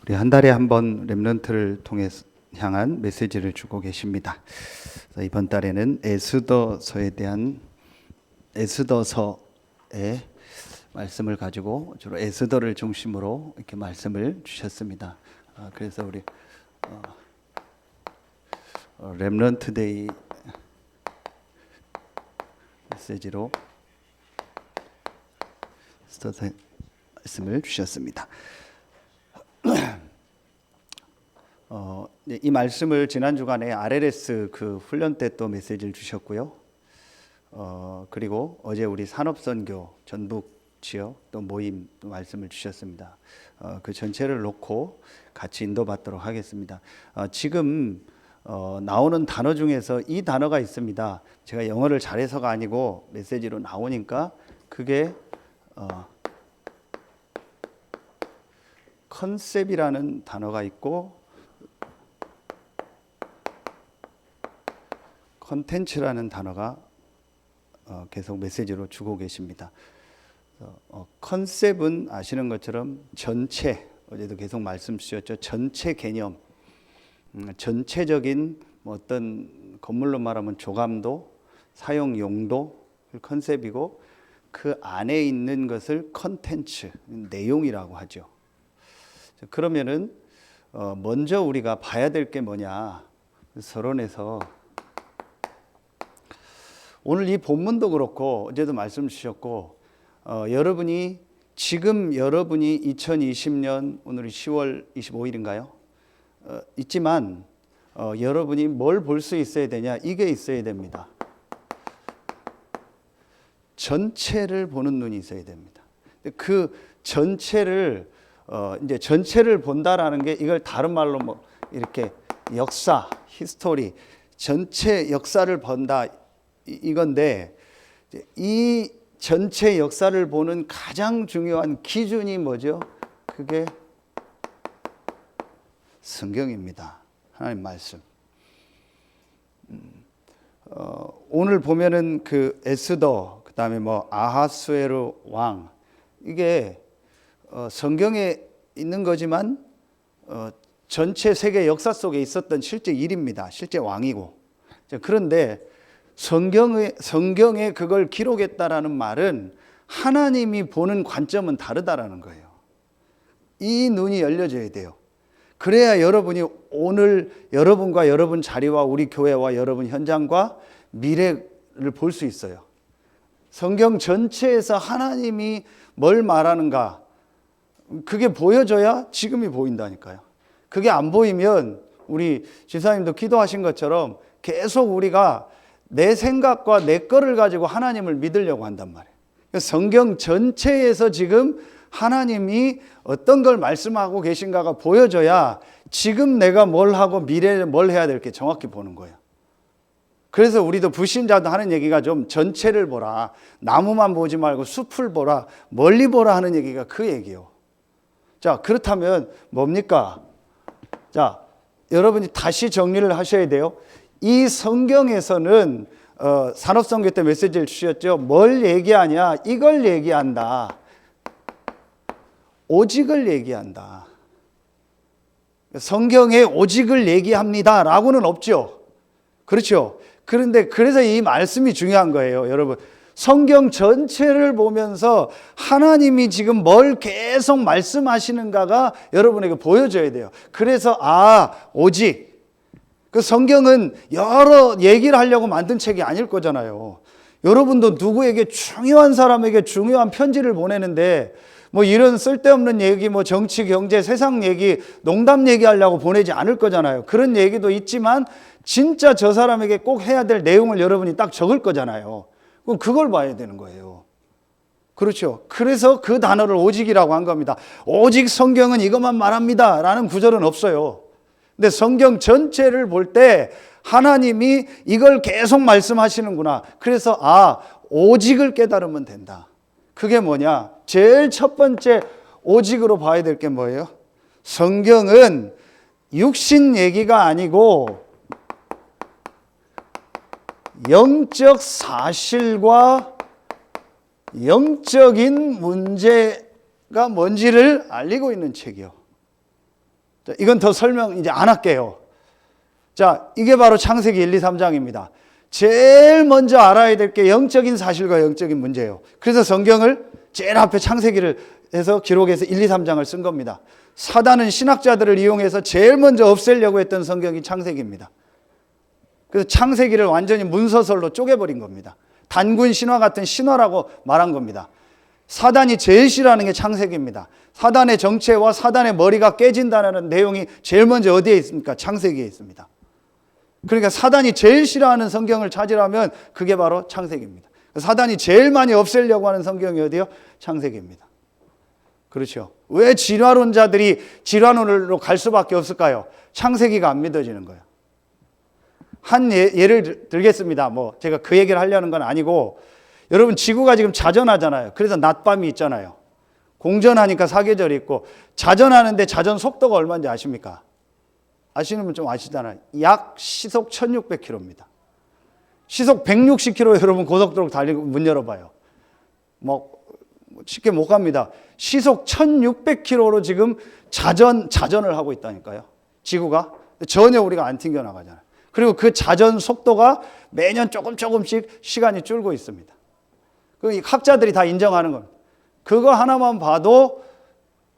우리 한 달에 한 번 렘넌트를 통해 향한 메시지를 주고 계십니다. 이번 달에는 에스더서의 말씀을 가지고 주로 에스더를 중심으로 이렇게 말씀을 주셨습니다. 그래서 우리 렘넌트 데이 메시지로 에스더 말씀을 주셨습니다. 이 말씀을 지난 주간에 RLS 그 훈련 때 또 메시지를 주셨고요. 그리고 어제 우리 산업선교 전북 지역 또 모임 또 말씀을 주셨습니다. 그 전체를 놓고 같이 인도받도록 하겠습니다. 지금 나오는 단어 중에서 이 단어가 있습니다. 제가 영어를 잘해서가 아니고 메시지로 나오니까 그게 컨셉이라는 단어가 있고 컨텐츠라는 단어가 계속 메시지로 주고 계십니다. 컨셉은 아시는 것처럼 전체, 어제도 계속 말씀 주셨죠. 전체 개념, 전체적인 어떤 건물로 말하면 조감도, 사용 용도를 컨셉이고 그 안에 있는 것을 컨텐츠, 내용이라고 하죠. 그러면은 먼저 우리가 봐야 될 게 뭐냐? 서론에서 오늘 이 본문도 그렇고 어제도 말씀 주셨고 여러분이 2020년 오늘이 10월 25일인가요? 있지만 여러분이 뭘 볼 수 있어야 되냐? 이게 있어야 됩니다. 전체를 보는 눈이 있어야 됩니다. 그 전체를 이제 전체를 본다라는 게 이걸 다른 말로 뭐 이렇게 역사, 히스토리, 전체 역사를 본다 이건데 이 전체 역사를 보는 가장 중요한 기준이 뭐죠? 그게 성경입니다. 하나님 말씀. 오늘 보면은 그 에스더, 그 다음에 뭐 아하수에로 왕, 이게 성경에 있는 거지만 전체 세계 역사 속에 있었던 실제 일입니다. 실제 왕이고. 그런데 성경에 그걸 기록했다라는 말은 하나님이 보는 관점은 다르다라는 거예요. 이 눈이 열려져야 돼요. 그래야 여러분이 오늘 여러분과 여러분 자리와 우리 교회와 여러분 현장과 미래를 볼 수 있어요. 성경 전체에서 하나님이 뭘 말하는가, 그게 보여줘야 지금이 보인다니까요. 그게 안 보이면 우리 지사님도 기도하신 것처럼 계속 우리가 내 생각과 내 거를 가지고 하나님을 믿으려고 한단 말이에요. 성경 전체에서 지금 하나님이 어떤 걸 말씀하고 계신가가 보여줘야 지금 내가 뭘 하고 미래에 뭘 해야 될 게 정확히 보는 거예요. 그래서 우리도 불신자도 하는 얘기가 좀 전체를 보라, 나무만 보지 말고 숲을 보라, 멀리 보라 하는 얘기가 그 얘기예요. 자, 그렇다면 뭡니까? 자, 여러분이 다시 정리를 하셔야 돼요. 이 성경에서는 산업선교 때 메시지를 주셨죠. 뭘 얘기하냐? 이걸 얘기한다. 오직을 얘기한다. 성경에 오직을 얘기합니다 라고는 없죠. 그렇죠. 그런데 그래서 이 말씀이 중요한 거예요. 여러분, 성경 전체를 보면서 하나님이 지금 뭘 계속 말씀하시는가가 여러분에게 보여져야 돼요. 그래서 오직, 그 성경은 여러 얘기를 하려고 만든 책이 아닐 거잖아요. 여러분도 누구에게 중요한 사람에게 중요한 편지를 보내는데 뭐 이런 쓸데없는 얘기, 뭐 정치, 경제, 세상 얘기, 농담 얘기하려고 보내지 않을 거잖아요. 그런 얘기도 있지만 진짜 저 사람에게 꼭 해야 될 내용을 여러분이 딱 적을 거잖아요. 그럼 그걸 봐야 되는 거예요. 그렇죠. 그래서 그 단어를 오직이라고 한 겁니다. 오직 성경은 이것만 말합니다 라는 구절은 없어요. 근데 성경 전체를 볼 때 하나님이 이걸 계속 말씀하시는구나. 그래서 오직을 깨달으면 된다. 그게 뭐냐? 제일 첫 번째 오직으로 봐야 될 게 뭐예요? 성경은 육신 얘기가 아니고 영적 사실과 영적인 문제가 뭔지를 알리고 있는 책이요. 자, 이건 더 설명 이제 안 할게요. 자, 이게 바로 창세기 1, 2, 3장입니다. 제일 먼저 알아야 될 게 영적인 사실과 영적인 문제예요. 그래서 성경을 제일 앞에 창세기를 해서 기록해서 1, 2, 3장을 쓴 겁니다. 사단은 신학자들을 이용해서 제일 먼저 없애려고 했던 성경이 창세기입니다. 그래서 창세기를 완전히 문서설로 쪼개버린 겁니다. 단군 신화 같은 신화라고 말한 겁니다. 사단이 제일 싫어하는 게 창세기입니다. 사단의 정체와 사단의 머리가 깨진다는 내용이 제일 먼저 어디에 있습니까? 창세기에 있습니다. 그러니까 사단이 제일 싫어하는 성경을 찾으라면 그게 바로 창세기입니다. 사단이 제일 많이 없애려고 하는 성경이 어디요? 창세기입니다. 그렇죠. 왜 진화론자들이 진화론으로 갈 수밖에 없을까요? 창세기가 안 믿어지는 거예요. 한 예를 들겠습니다. 뭐 제가 그 얘기를 하려는 건 아니고, 여러분 지구가 지금 자전하잖아요. 그래서 낮밤이 있잖아요. 공전하니까 사계절이 있고, 자전하는데 자전 속도가 얼마인지 아십니까? 아시는 분 좀 아시잖아요. 약 시속 1600km입니다. 시속 160km 여러분 고속도로 달리고 문 열어봐요. 뭐 쉽게 못 갑니다. 시속 1600km로 지금 자전을 하고 있다니까요. 지구가. 전혀 우리가 안 튕겨나가잖아요. 그리고 그 자전 속도가 매년 조금씩 시간이 줄고 있습니다. 그 학자들이 다 인정하는 겁니다. 그거 하나만 봐도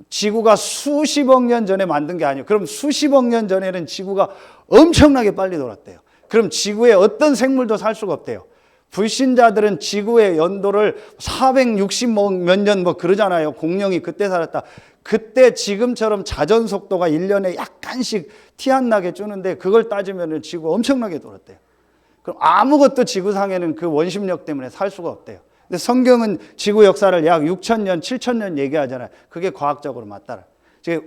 지구가 수십억 년 전에 만든 게 아니에요. 그럼 수십억 년 전에는 지구가 엄청나게 빨리 돌았대요. 그럼 지구에 어떤 생물도 살 수가 없대요. 불신자들은 지구의 연도를 460 몇 년 뭐 그러잖아요. 공룡이 그때 살았다. 그때 지금처럼 자전 속도가 1년에 약간씩 티 안 나게 주는데, 그걸 따지면 지구 엄청나게 돌았대요. 그럼 아무것도 지구상에는 그 원심력 때문에 살 수가 없대요. 근데 성경은 지구 역사를 약 6,000년, 7,000년 얘기하잖아요. 그게 과학적으로 맞다.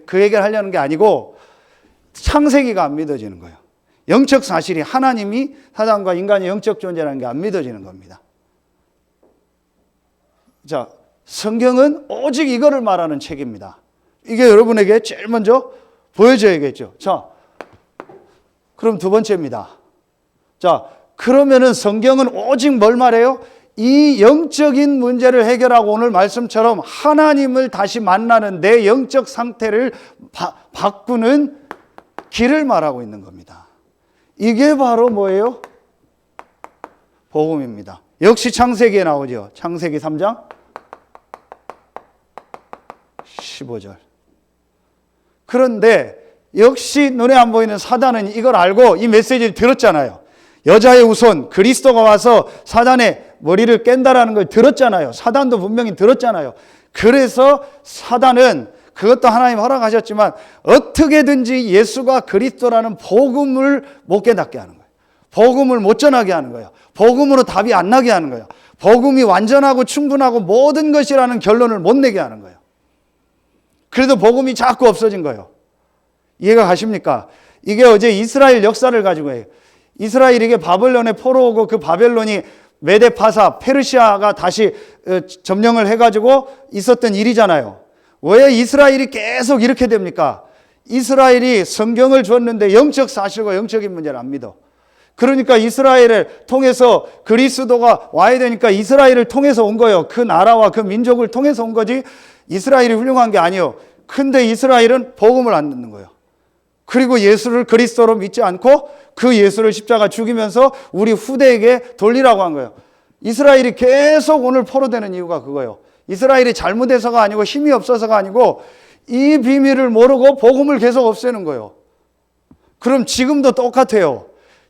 그 얘기를 하려는 게 아니고, 창세기가 안 믿어지는 거예요. 영적 사실이 하나님이 사단과 인간의 영적 존재라는 게 안 믿어지는 겁니다. 자, 성경은 오직 이거를 말하는 책입니다. 이게 여러분에게 제일 먼저 보여줘야겠죠. 자, 그럼 두 번째입니다. 자, 그러면은 성경은 오직 뭘 말해요? 이 영적인 문제를 해결하고 오늘 말씀처럼 하나님을 다시 만나는 내 영적 상태를 바꾸는 길을 말하고 있는 겁니다. 이게 바로 뭐예요? 복음입니다. 역시 창세기에 나오죠. 창세기 3장 15절. 그런데 역시 눈에 안 보이는 사단은 이걸 알고 이 메시지를 들었잖아요. 여자의 후손 그리스도가 와서 사단의 머리를 깬다라는 걸 들었잖아요. 사단도 분명히 들었잖아요. 그래서 사단은 그것도 하나님 허락하셨지만 어떻게든지 예수가 그리스도라는 복음을 못 깨닫게 하는 거예요. 복음을 못 전하게 하는 거예요. 복음으로 답이 안 나게 하는 거예요. 복음이 완전하고 충분하고 모든 것이라는 결론을 못 내게 하는 거예요. 그래도 복음이 자꾸 없어진 거예요. 이해가 가십니까? 이게 어제 이스라엘 역사를 가지고 해요. 이스라엘에게 바벨론에 포로 오고 그 바벨론이 메데파사, 페르시아가 다시 점령을 해가지고 있었던 일이잖아요. 왜 이스라엘이 계속 이렇게 됩니까? 이스라엘이 성경을 줬는데 영적 사실과 영적인 문제를 안 믿어. 그러니까 이스라엘을 통해서 그리스도가 와야 되니까 이스라엘을 통해서 온 거예요. 그 나라와 그 민족을 통해서 온 거지 이스라엘이 훌륭한 게 아니에요. 근데 이스라엘은 복음을 안 듣는 거예요. 그리고 예수를 그리스도로 믿지 않고 그 예수를 십자가 죽이면서 우리 후대에게 돌리라고 한 거예요. 이스라엘이 계속 오늘 포로되는 이유가 그거예요. 이스라엘이 잘못해서가 아니고 힘이 없어서가 아니고 이 비밀을 모르고 복음을 계속 없애는 거예요. 그럼 지금도 똑같아요.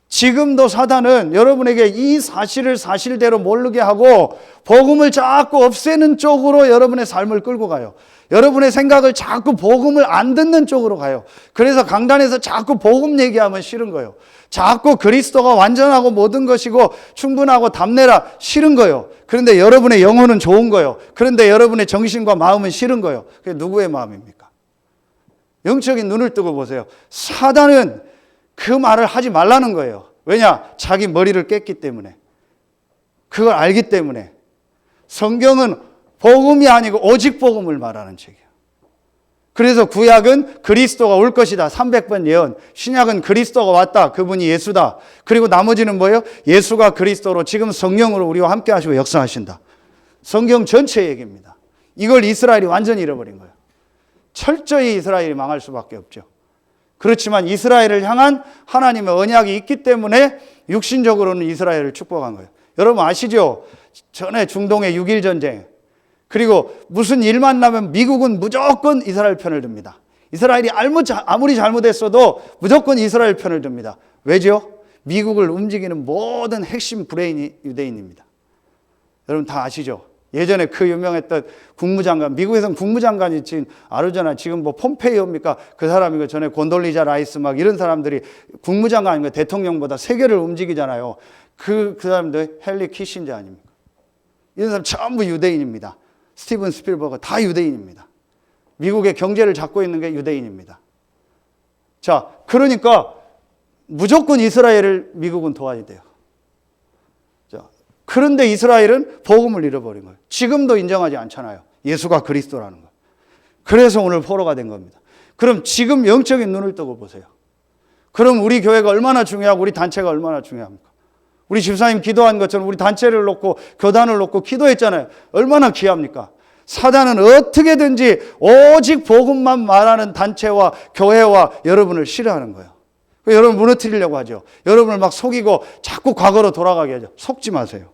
지금도 사단은 여러분에게 이 사실을 사실대로 모르게 하고 복음을 자꾸 없애는 쪽으로 여러분의 삶을 끌고 가요. 여러분의 생각을 자꾸 복음을 안 듣는 쪽으로 가요. 그래서 강단에서 자꾸 복음 얘기하면 싫은 거예요. 자꾸 그리스도가 완전하고 모든 것이고 충분하고 답내라 싫은 거예요. 그런데 여러분의 영혼은 좋은 거예요. 그런데 여러분의 정신과 마음은 싫은 거예요. 그게 누구의 마음입니까? 영적인 눈을 뜨고 보세요. 사단은 그 말을 하지 말라는 거예요. 왜냐? 자기 머리를 깼기 때문에. 그걸 알기 때문에. 성경은 복음이 아니고 오직 복음을 말하는 책이에요. 그래서 구약은 그리스도가 올 것이다. 300번 예언. 신약은 그리스도가 왔다. 그분이 예수다. 그리고 나머지는 뭐예요? 예수가 그리스도로 지금 성령으로 우리와 함께 하시고 역사하신다. 성경 전체 얘기입니다. 이걸 이스라엘이 완전히 잃어버린 거예요. 철저히 이스라엘이 망할 수밖에 없죠. 그렇지만 이스라엘을 향한 하나님의 언약이 있기 때문에 육신적으로는 이스라엘을 축복한 거예요. 여러분 아시죠? 전에 중동의 6.1 전쟁, 그리고 무슨 일만 나면 미국은 무조건 이스라엘 편을 듭니다. 이스라엘이 아무리 잘못했어도 무조건 이스라엘 편을 듭니다. 왜죠? 미국을 움직이는 모든 핵심 브레인이 유대인입니다. 여러분 다 아시죠? 예전에 그 유명했던 국무장관, 미국에서는 국무장관이 지금 아르잖아요. 지금 뭐 폼페이오입니까? 그 사람이고 전에 곤돌리자 라이스 막 이런 사람들이 국무장관이고 대통령보다 세계를 움직이잖아요. 그 사람들 헨리 키신저 아닙니까? 이런 사람 전부 유대인입니다. 스티븐 스필버그 다 유대인입니다. 미국의 경제를 잡고 있는 게 유대인입니다. 자, 그러니까 무조건 이스라엘을 미국은 도와야 돼요. 자, 그런데 이스라엘은 복음을 잃어버린 거예요. 지금도 인정하지 않잖아요. 예수가 그리스도라는 거. 그래서 오늘 포로가 된 겁니다. 그럼 지금 영적인 눈을 뜨고 보세요. 그럼 우리 교회가 얼마나 중요하고 우리 단체가 얼마나 중요합니까? 우리 집사님 기도한 것처럼 우리 단체를 놓고 교단을 놓고 기도했잖아요. 얼마나 귀합니까? 사단은 어떻게든지 오직 복음만 말하는 단체와 교회와 여러분을 싫어하는 거예요. 여러분 무너뜨리려고 하죠. 여러분을 막 속이고 자꾸 과거로 돌아가게 하죠. 속지 마세요.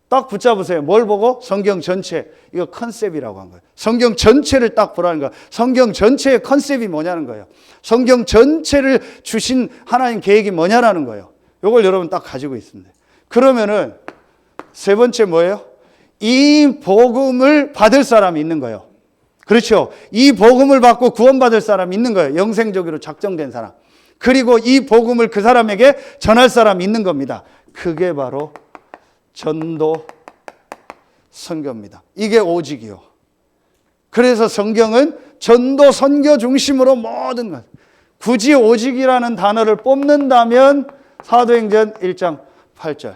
딱 붙잡으세요. 뭘 보고? 성경 전체. 이거 컨셉이라고 한 거예요. 성경 전체를 딱 보라는 거예요. 성경 전체의 컨셉이 뭐냐는 거예요. 성경 전체를 주신 하나님 계획이 뭐냐라는 거예요. 이걸 여러분 딱 가지고 있습니다. 그러면은 세 번째 뭐예요? 이 복음을 받을 사람이 있는 거예요. 그렇죠? 이 복음을 받고 구원받을 사람이 있는 거예요. 영생적으로 작정된 사람. 그리고 이 복음을 그 사람에게 전할 사람이 있는 겁니다. 그게 바로 전도 선교입니다. 이게 오직이요. 그래서 성경은 전도 선교 중심으로 모든 것. 굳이 오직이라는 단어를 뽑는다면 사도행전 1장 8절.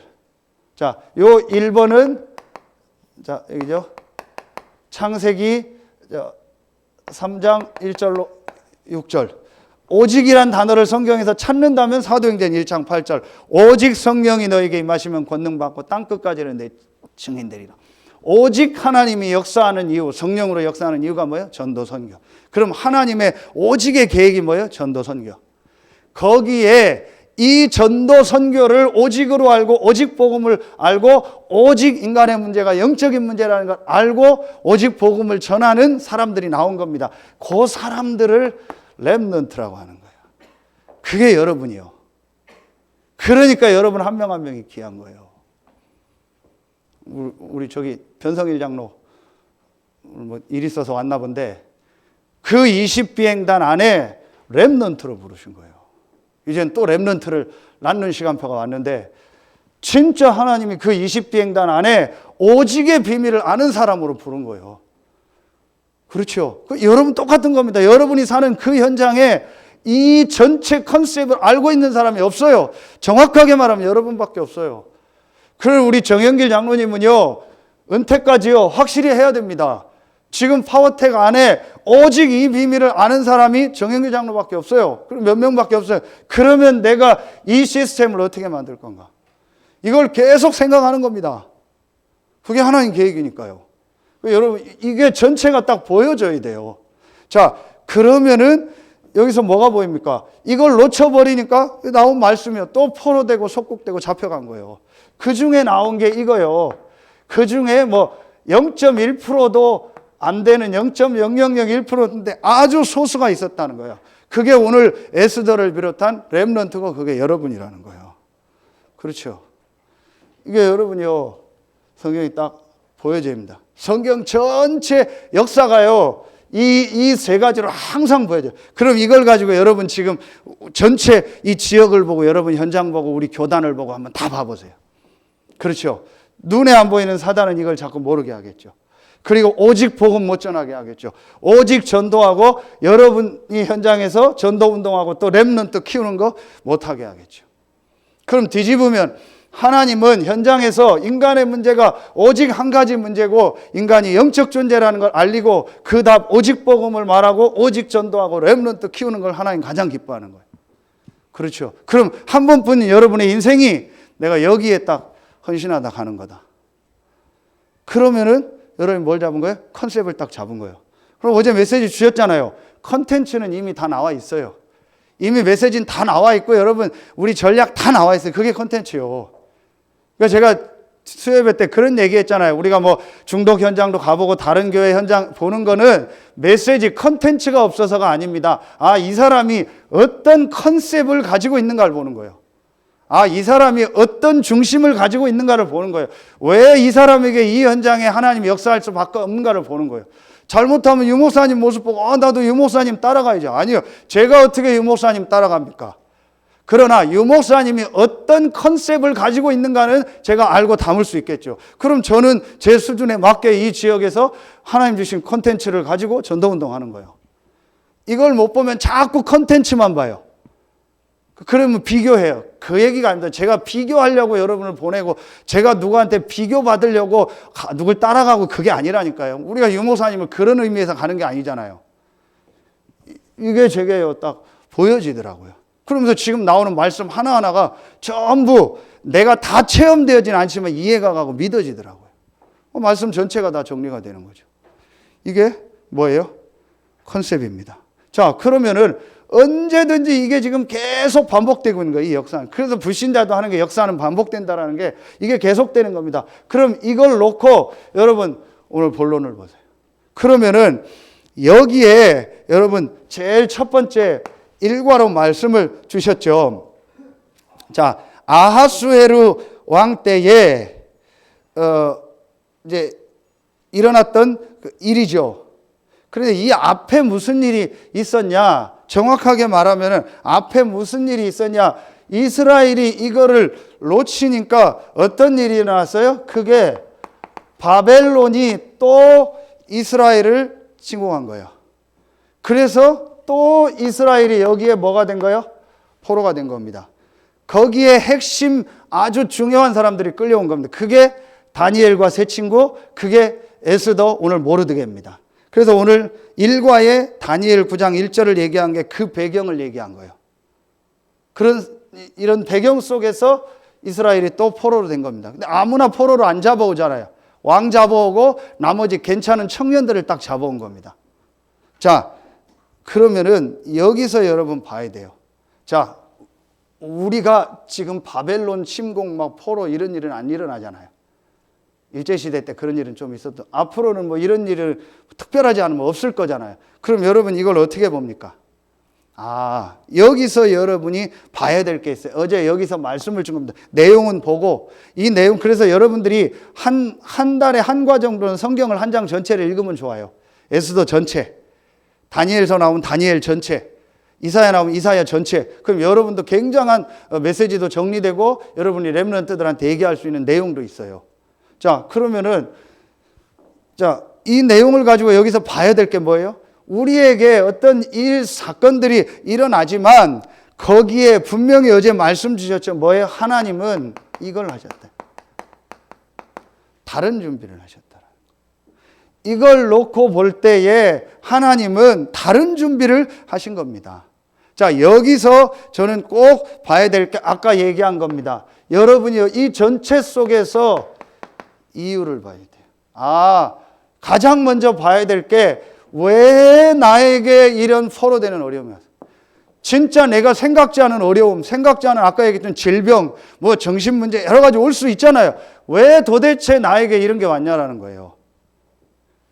자, 요 1번은 자, 여기죠. 창세기 3장 1절로 6절. 오직이란 단어를 성경에서 찾는다면 사도행전 1장 8절. 오직 성령이 너에게 임하시면 권능 받고 땅 끝까지는 내 증인되리라. 오직 하나님이 역사하는 이유, 성령으로 역사하는 이유가 뭐예요? 전도 선교. 그럼 하나님의 오직의 계획이 뭐예요? 전도 선교. 거기에 이 전도 선교를 오직으로 알고 오직 복음을 알고 오직 인간의 문제가 영적인 문제라는 걸 알고 오직 복음을 전하는 사람들이 나온 겁니다. 그 사람들을 렘넌트라고 하는 거예요. 그게 여러분이요. 그러니까 여러분 한 명 한 명이 귀한 거예요. 우리 저기 변성일 장로 뭐 일 있어서 왔나 본데 그 20비행단 안에 렘넌트로 부르신 거예요. 이젠 또 렘넌트를 낳는 시간표가 왔는데 진짜 하나님이 그 20비행단 안에 오직의 비밀을 아는 사람으로 부른 거예요. 그렇죠. 여러분 똑같은 겁니다. 여러분이 사는 그 현장에 이 전체 컨셉을 알고 있는 사람이 없어요. 정확하게 말하면 여러분밖에 없어요. 그걸 우리 정영길 장로님은요, 은퇴까지요, 확실히 해야 됩니다. 지금 파워텍 안에 오직 이 비밀을 아는 사람이 정영길 장로밖에 없어요. 그럼 몇 명밖에 없어요. 그러면 내가 이 시스템을 어떻게 만들 건가? 이걸 계속 생각하는 겁니다. 그게 하나님 계획이니까요. 여러분, 이게 전체가 딱 보여져야 돼요. 자, 그러면은 여기서 뭐가 보입니까? 이걸 놓쳐버리니까 나온 말씀이요. 또 포로되고 속국되고 잡혀간 거예요. 그 중에 나온 게 이거요. 그 중에 뭐 0.1%도 안 되는 0.0001%인데 아주 소수가 있었다는 거예요. 그게 오늘 에스더를 비롯한 렘넌트고 그게 여러분이라는 거예요. 그렇죠. 이게 여러분이요. 성경이 딱 보여집니다. 성경 전체 역사가요. 이 세 가지로 항상 보여져요. 그럼 이걸 가지고 여러분 지금 전체 이 지역을 보고 여러분 현장 보고 우리 교단을 보고 한번 다 봐보세요. 그렇죠. 눈에 안 보이는 사단은 이걸 자꾸 모르게 하겠죠. 그리고 오직 복음 못 전하게 하겠죠. 오직 전도하고 여러분이 현장에서 전도 운동하고 또 렘넌트 키우는 거 못하게 하겠죠. 그럼 뒤집으면 하나님은 현장에서 인간의 문제가 오직 한 가지 문제고 인간이 영적 존재라는 걸 알리고 그 답 오직 복음을 말하고 오직 전도하고 렘넌트 키우는 걸 하나님 가장 기뻐하는 거예요. 그렇죠. 그럼 한 번뿐인 여러분의 인생이 내가 여기에 딱 헌신하다 가는 거다. 그러면은 여러분이 뭘 잡은 거예요? 컨셉을 딱 잡은 거예요. 그럼 어제 메시지 주셨잖아요. 컨텐츠는 이미 다 나와 있어요. 이미 메시지는 다 나와 있고 여러분 우리 전략 다 나와 있어요. 그게 콘텐츠요. 그러니까 제가 수요예배 때 그런 얘기 했잖아요. 우리가 뭐 중독 현장도 가보고 다른 교회 현장 보는 거는 메시지 컨텐츠가 없어서가 아닙니다. 아, 이 사람이 어떤 컨셉을 가지고 있는가를 보는 거예요. 아, 이 사람이 어떤 중심을 가지고 있는가를 보는 거예요. 왜 이 사람에게 이 현장에 하나님이 역사할 수밖에 없는가를 보는 거예요. 잘못하면 유 목사님 모습 보고 나도 유 목사님 따라가야죠. 아니요. 제가 어떻게 유 목사님 따라갑니까? 그러나 유 목사님이 어떤 컨셉을 가지고 있는가는 제가 알고 담을 수 있겠죠. 그럼 저는 제 수준에 맞게 이 지역에서 하나님 주신 컨텐츠를 가지고 전도운동하는 거예요. 이걸 못 보면 자꾸 컨텐츠만 봐요. 그러면 비교해요. 그 얘기가 아닙니다. 제가 비교하려고 여러분을 보내고 제가 누구한테 비교받으려고 누굴 따라가고 그게 아니라니까요. 우리가 유 목사님을 그런 의미에서 가는 게 아니잖아요. 이게 제게 딱 보여지더라고요. 그러면서 지금 나오는 말씀 하나하나가 전부 내가 다 체험되어진 않지만 이해가 가고 믿어지더라고요. 말씀 전체가 다 정리가 되는 거죠. 이게 뭐예요? 컨셉입니다. 자, 그러면은 언제든지 이게 지금 계속 반복되고 있는 거예요, 이 역사는. 그래서 불신자도 하는 게 역사는 반복된다라는 게 이게 계속되는 겁니다. 그럼 이걸 놓고 여러분 오늘 본론을 보세요. 그러면은 여기에 여러분 제일 첫 번째 일과로 말씀을 주셨죠. 자, 아하수에루 왕 때에 이제 일어났던 그 일이죠. 그런데 이 앞에 무슨 일이 있었냐? 정확하게 말하면은 앞에 무슨 일이 있었냐? 이스라엘이 이거를 놓치니까 어떤 일이 일어났어요? 그게 바벨론이 또 이스라엘을 침공한 거예요. 그래서 또 이스라엘이 여기에 뭐가 된 거예요? 포로가 된 겁니다. 거기에 핵심 아주 중요한 사람들이 끌려온 겁니다. 그게 다니엘과 세 친구, 그게 에스더, 오늘 모르드게입니다. 그래서 오늘 1과에 다니엘 9장 1절을 얘기한 게 그 배경을 얘기한 거예요. 이런 배경 속에서 이스라엘이 또 포로로 된 겁니다. 근데 아무나 포로로 안 잡아오잖아요. 왕 잡아오고 나머지 괜찮은 청년들을 딱 잡아온 겁니다. 자, 그러면은 여기서 여러분 봐야 돼요. 자, 우리가 지금 바벨론 침공 막 포로 이런 일은 안 일어나잖아요. 일제시대 때 그런 일은 좀 있었던, 앞으로는 뭐 이런 일을 특별하지 않으면 없을 거잖아요. 그럼 여러분 이걸 어떻게 봅니까? 아, 여기서 여러분이 봐야 될 게 있어요. 어제 여기서 말씀을 준 겁니다. 내용은 보고, 이 내용, 그래서 여러분들이 한 달에 한 과 정도는 성경을 한 장 전체를 읽으면 좋아요. 에스더 전체, 다니엘서 나오면 다니엘 전체, 이사야 나오면 이사야 전체. 그럼 여러분도 굉장한 메시지도 정리되고 여러분이 렘넌트들한테 얘기할 수 있는 내용도 있어요. 자, 그러면은, 자, 이 내용을 가지고 여기서 봐야 될 게 뭐예요? 우리에게 어떤 사건들이 일어나지만 거기에 분명히 어제 말씀 주셨죠. 뭐예요? 하나님은 이걸 하셨다. 다른 준비를 하셨다. 이걸 놓고 볼 때에 하나님은 다른 준비를 하신 겁니다. 자, 여기서 저는 꼭 봐야 될 게 아까 얘기한 겁니다. 여러분이 이 전체 속에서 이유를 봐야 돼요. 아, 가장 먼저 봐야 될 게 왜 나에게 이런 포로되는 어려움이 왔어요? 진짜 내가 생각지 않은 어려움, 생각지 않은 아까 얘기했던 질병, 뭐 정신문제 여러 가지 올 수 있잖아요. 왜 도대체 나에게 이런 게 왔냐라는 거예요.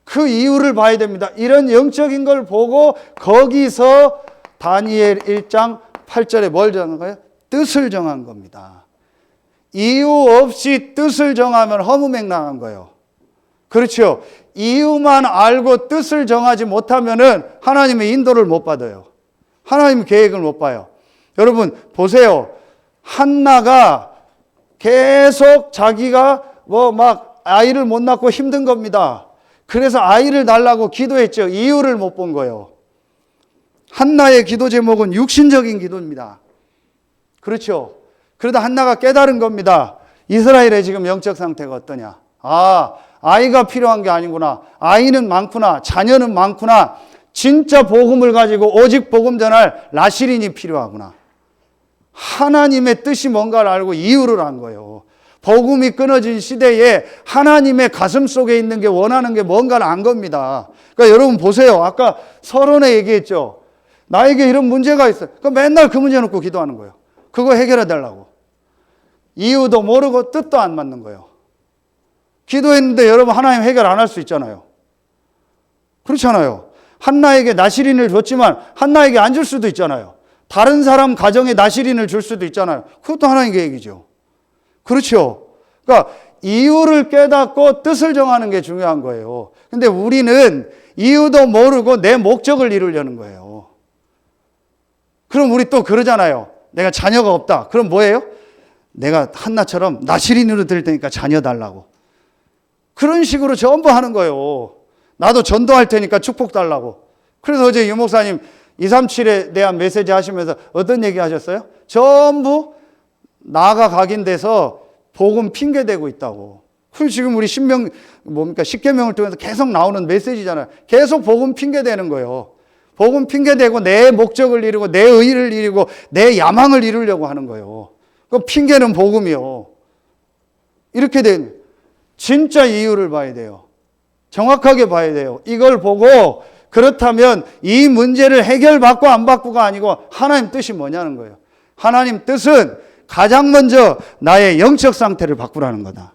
그 이유를 봐야 됩니다. 이런 영적인 걸 보고 거기서 다니엘 1장 8절에 뭘 정한 거예요? 뜻을 정한 겁니다. 이유 없이 뜻을 정하면 허무맹랑한 거예요. 그렇죠. 이유만 알고 뜻을 정하지 못하면은 하나님의 인도를 못 받아요. 하나님의 계획을 못 봐요. 여러분 보세요. 한나가 계속 자기가 뭐 막 아이를 못 낳고 힘든 겁니다. 그래서 아이를 달라고 기도했죠. 이유를 못 본 거예요. 한나의 기도 제목은 육신적인 기도입니다. 그렇죠. 그러다 한나가 깨달은 겁니다. 이스라엘의 지금 영적 상태가 어떠냐. 아, 아이가 필요한 게 아니구나. 아이는 많구나. 자녀는 많구나. 진짜 복음을 가지고 오직 복음 전할 라시린이 필요하구나. 하나님의 뜻이 뭔가를 알고 이유를 안 거예요. 복음이 끊어진 시대에 하나님의 가슴 속에 있는 게 원하는 게 뭔가를 안 겁니다. 그러니까 여러분 보세요. 아까 서론에 얘기했죠. 나에게 이런 문제가 있어. 그 맨날 그 문제 놓고 기도하는 거예요. 그거 해결해 달라고. 이유도 모르고 뜻도 안 맞는 거예요. 기도했는데 여러분 하나님 해결 안 할 수 있잖아요. 그렇잖아요. 한나에게 나시린을 줬지만 한나에게 안 줄 수도 있잖아요. 다른 사람 가정에 나시린을 줄 수도 있잖아요. 그것도 하나님 계획이죠. 그렇죠. 그러니까 이유를 깨닫고 뜻을 정하는 게 중요한 거예요. 근데 우리는 이유도 모르고 내 목적을 이루려는 거예요. 그럼 우리 또 그러잖아요. 내가 자녀가 없다. 그럼 뭐예요? 내가 한나처럼 나시린으로 드릴 테니까 자녀 달라고. 그런 식으로 전부 하는 거예요. 나도 전도할 테니까 축복 달라고. 그래서 어제 유 목사님 237에 대한 메시지 하시면서 어떤 얘기 하셨어요? 전부 나가 각인돼서 복음 핑계대고 있다고. 그럼 지금 우리 십계명을 통해서 계속 나오는 메시지잖아요. 계속 복음 핑계대는 거예요. 복음 핑계대고 내 목적을 이루고 내 의의를 이루고 내 야망을 이루려고 하는 거예요. 그 핑계는 복음이요. 이렇게 된 진짜 이유를 봐야 돼요. 정확하게 봐야 돼요. 이걸 보고 그렇다면 이 문제를 해결받고 안 받고가 아니고 하나님 뜻이 뭐냐는 거예요. 하나님 뜻은 가장 먼저 나의 영적 상태를 바꾸라는 거다.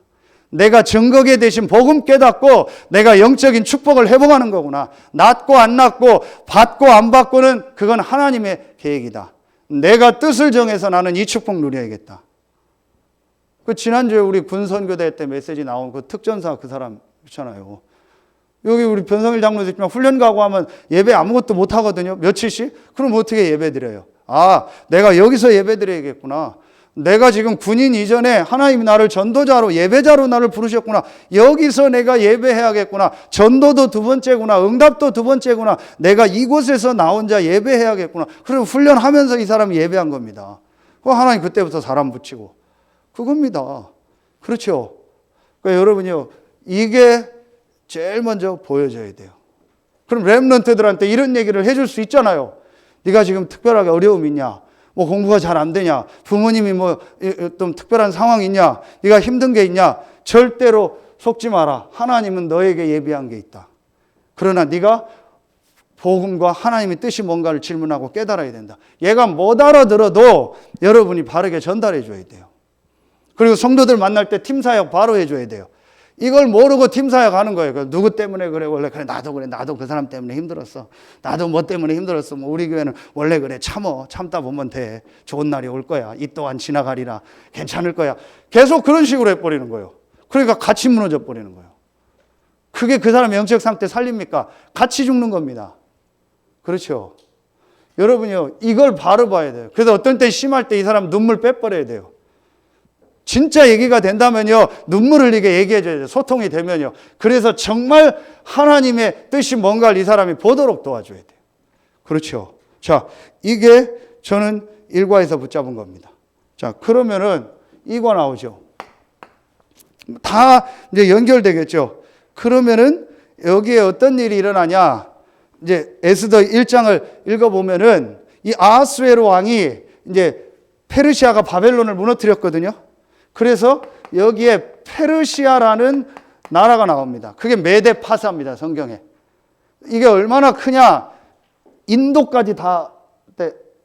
내가 증거계 대신 복음 깨닫고 내가 영적인 축복을 회복하는 거구나. 낫고 안 낫고 받고 안 받고는 그건 하나님의 계획이다. 내가 뜻을 정해서 나는 이 축복 누려야겠다. 그 지난주에 우리 군선교대 때 메시지 나온 그 특전사 그 사람 있잖아요. 여기 우리 변성일 장로도 있지만 훈련 가고 하면 예배 아무것도 못 하거든요. 며칠씩? 그럼 어떻게 예배 드려요? 아, 내가 여기서 예배 드려야겠구나. 내가 지금 군인 이전에 하나님이 나를 전도자로 예배자로 나를 부르셨구나. 여기서 내가 예배해야겠구나. 전도도 두 번째구나. 응답도 두 번째구나. 내가 이곳에서 나 혼자 예배해야겠구나. 그럼 훈련하면서 이 사람이 예배한 겁니다. 하나님 그때부터 사람 붙이고 그겁니다. 그렇죠? 그러니까 여러분요, 이게 제일 먼저 보여져야 돼요. 그럼 렘넌트들한테 이런 얘기를 해줄 수 있잖아요. 네가 지금 특별하게 어려움이 있냐? 뭐 공부가 잘 안 되냐? 부모님이 뭐 좀 특별한 상황이 있냐? 네가 힘든 게 있냐? 절대로 속지 마라. 하나님은 너에게 예비한 게 있다. 그러나 네가 복음과 하나님의 뜻이 뭔가를 질문하고 깨달아야 된다. 얘가 못 알아들어도 여러분이 바르게 전달해 줘야 돼요. 그리고 성도들 만날 때 팀사역 바로 해줘야 돼요. 이걸 모르고 팀사역 하는 거예요. 누구 때문에 그래? 원래 그래. 나도 그래. 나도 그 사람 때문에 힘들었어. 나도 뭐 때문에 힘들었어. 뭐 우리 교회는 원래 그래. 참다 보면 돼. 좋은 날이 올 거야. 이 또한 지나가리라. 괜찮을 거야. 계속 그런 식으로 해버리는 거예요. 그러니까 같이 무너져 버리는 거예요. 그게 그 사람의 영적 상태 살립니까? 같이 죽는 겁니다. 그렇죠? 여러분요, 이걸 바로 봐야 돼요. 그래서 어떤 때 심할 때 이 사람 눈물 빼버려야 돼요. 진짜 얘기가 된다면요, 눈물 흘리게 얘기해줘야 돼요. 소통이 되면요. 그래서 정말 하나님의 뜻이 뭔가를 이 사람이 보도록 도와줘야 돼요. 그렇죠. 자, 이게 저는 일과에서 붙잡은 겁니다. 자, 그러면은 이거 나오죠. 다 이제 연결되겠죠. 그러면은 여기에 어떤 일이 일어나냐. 이제 에스더 1장을 읽어보면은 이 아하스웨로 왕이 이제 페르시아가 바벨론을 무너뜨렸거든요. 그래서 여기에 페르시아라는 나라가 나옵니다. 그게 메데파사입니다. 성경에. 이게 얼마나 크냐. 인도까지 다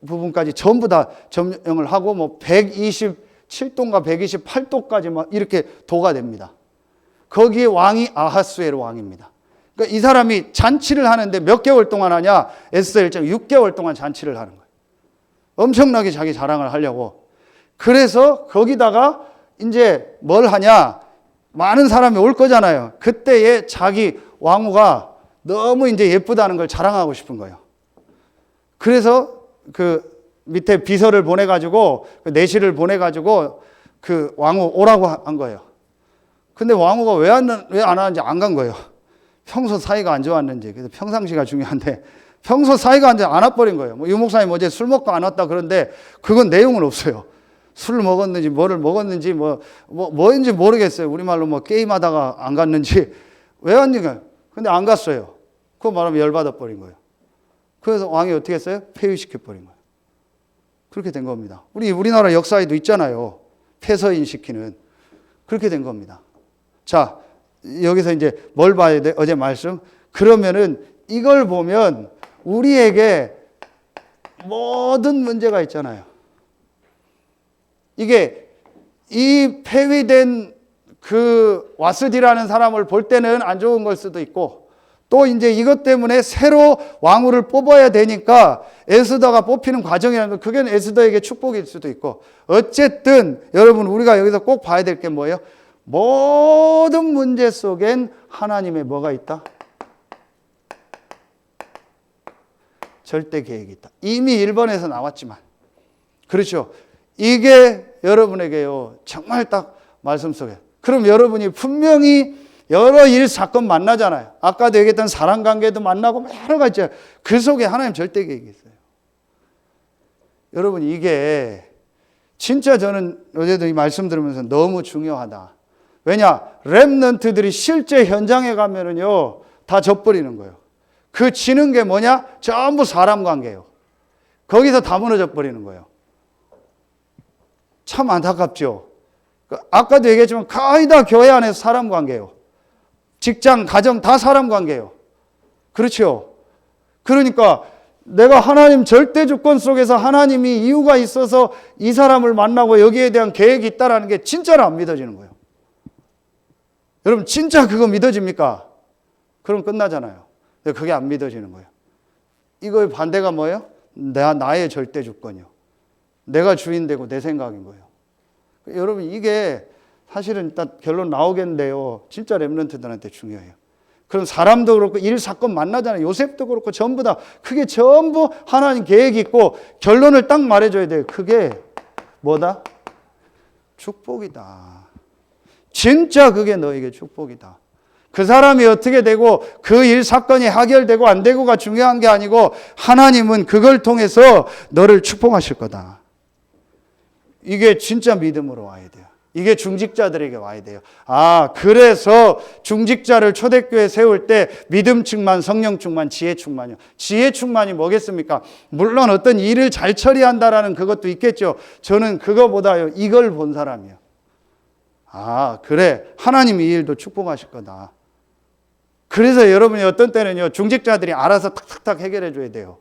부분까지 전부 다 점령을 하고 뭐 127도인가 128도까지 막 이렇게 도가 됩니다. 거기에 왕이 아하스웨로 왕입니다. 그러니까 이 사람이 잔치를 하는데 몇 개월 동안 하냐? 에스더 1장 6개월 동안 잔치를 하는 거예요. 엄청나게 자기 자랑을 하려고. 그래서 거기다가 이제 뭘 하냐? 많은 사람이 올 거잖아요. 그때에 자기 왕후가 너무 이제 예쁘다는 걸 자랑하고 싶은 거예요. 그래서 그 밑에 비서를 보내가지고, 그 내시를 보내가지고 그 왕후 오라고 한 거예요. 근데 왕후가 왜 안 하는지 안 간 거예요. 평소 사이가 안 좋았는지. 그래서 평상시가 중요한데 평소 사이가 안 와버린 거예요. 뭐 유 목사님 어제 술 먹고 안 왔다 그런데 그건 내용은 없어요. 술을 먹었는지 뭐를 먹었는지 뭐인지 모르겠어요. 우리말로 뭐 게임하다가 안 갔는지 왜 왔는가. 근데 안 갔어요. 그거 말하면 열받아 버린 거예요. 그래서 왕이 어떻게 했어요? 폐위시켜 버린 거예요. 그렇게 된 겁니다. 우리나라 역사에도 있잖아요. 폐서인 시키는. 그렇게 된 겁니다. 자, 여기서 이제 뭘 봐야 돼? 어제 말씀. 그러면은 이걸 보면 우리에게 모든 문제가 있잖아요. 이게 이 폐위된 그 와스디라는 사람을 볼 때는 안 좋은 걸 수도 있고, 또 이제 이것 때문에 새로 왕후를 뽑아야 되니까 에스더가 뽑히는 과정이라는 거, 그게 에스더에게 축복일 수도 있고, 어쨌든 여러분 우리가 여기서 꼭 봐야 될 게 뭐예요? 모든 문제 속엔 하나님의 뭐가 있다? 절대 계획이 있다. 이미 1번에서 나왔지만, 그렇죠? 이게 여러분에게요, 정말 딱 말씀 속에. 그럼 여러분이 분명히 여러 일, 사건 만나잖아요. 아까도 얘기했던 사람 관계도 만나고 여러 가지. 그 속에 하나님 절대 계획이 있어요. 여러분, 이게 진짜 저는 어제도 이 말씀 들으면서 너무 중요하다. 왜냐? 렘넌트들이 실제 현장에 가면은요, 다 져버리는 거예요. 그 지는 게 뭐냐? 전부 사람 관계예요. 거기서 다 무너져 버리는 거예요. 참 안타깝죠. 아까도 얘기했지만 거의 다 교회 안에서 사람 관계예요. 직장, 가정 다 사람 관계예요. 그렇죠? 그러니까 내가 하나님 절대 주권 속에서 하나님이 이유가 있어서 이 사람을 만나고 여기에 대한 계획이 있다는 게 진짜로 안 믿어지는 거예요. 여러분 진짜 그거 믿어집니까? 그럼 끝나잖아요. 그게 안 믿어지는 거예요. 이거의 반대가 뭐예요? 나의 절대 주권이요. 내가 주인 되고 내 생각인 거예요. 여러분 이게 사실은 일단 결론 나오겠는데요. 진짜 렘넌트들한테 중요해요. 그럼 사람도 그렇고 일, 사건 만나잖아요. 요셉도 그렇고 전부 다 그게 전부 하나님 계획이 있고 결론을 딱 말해줘야 돼요. 그게 뭐다? 축복이다. 진짜 그게 너에게 축복이다. 그 사람이 어떻게 되고 그 일, 사건이 해결되고 안 되고가 중요한 게 아니고 하나님은 그걸 통해서 너를 축복하실 거다. 이게 진짜 믿음으로 와야 돼요. 이게 중직자들에게 와야 돼요. 아, 그래서 중직자를 초대교회에 세울 때 믿음 충만, 성령 충만, 지혜 충만이요. 지혜 충만이 뭐겠습니까? 물론 어떤 일을 잘 처리한다라는 그것도 있겠죠. 저는 그거보다요, 이걸 본 사람이에요. 아, 그래. 하나님이 이 일도 축복하실 거다. 그래서 여러분이 어떤 때는요, 중직자들이 알아서 탁탁탁 해결해 줘야 돼요.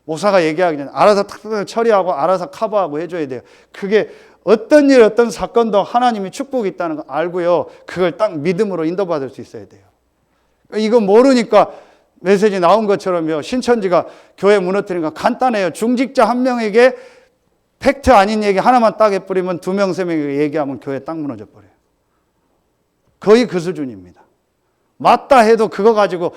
목사가 얘기하기 전에 알아서 탁탁탁 처리하고 알아서 커버하고 해줘야 돼요. 그게 어떤 일, 어떤 사건도 하나님이 축복이 있다는 거 알고요. 그걸 딱 믿음으로 인도받을 수 있어야 돼요. 이거 모르니까 메시지 나온 것처럼요. 신천지가 교회 무너뜨린 거 간단해요. 중직자 한 명에게 팩트 아닌 얘기 하나만 딱 해버리면 2명, 3명에게 얘기하면 교회 딱 무너져 버려요. 거의 그 수준입니다. 맞다 해도 그거 가지고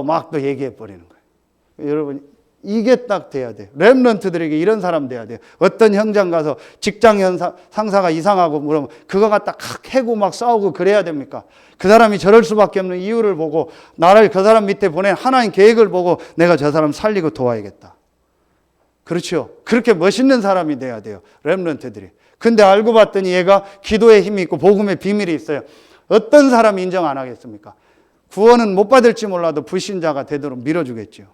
막 또 얘기해 버리는 거예요. 여러분, 이게 딱 돼야 돼요. 렘넌트들에게 이런 사람 돼야 돼요. 어떤 현장 가서 직장 상사가 이상하고 그러면 그거 갖다 캐고 막 싸우고 그래야 됩니까? 그 사람이 저럴 수밖에 없는 이유를 보고 나를 그 사람 밑에 보낸 하나님 계획을 보고 내가 저 사람 살리고 도와야겠다. 그렇죠? 그렇게 멋있는 사람이 돼야 돼요. 렘넌트들이. 근데 알고 봤더니 얘가 기도에 힘이 있고 복음의 비밀이 있어요. 어떤 사람이 인정 안 하겠습니까? 구원은 못 받을지 몰라도 불신자가 되도록 밀어주겠죠.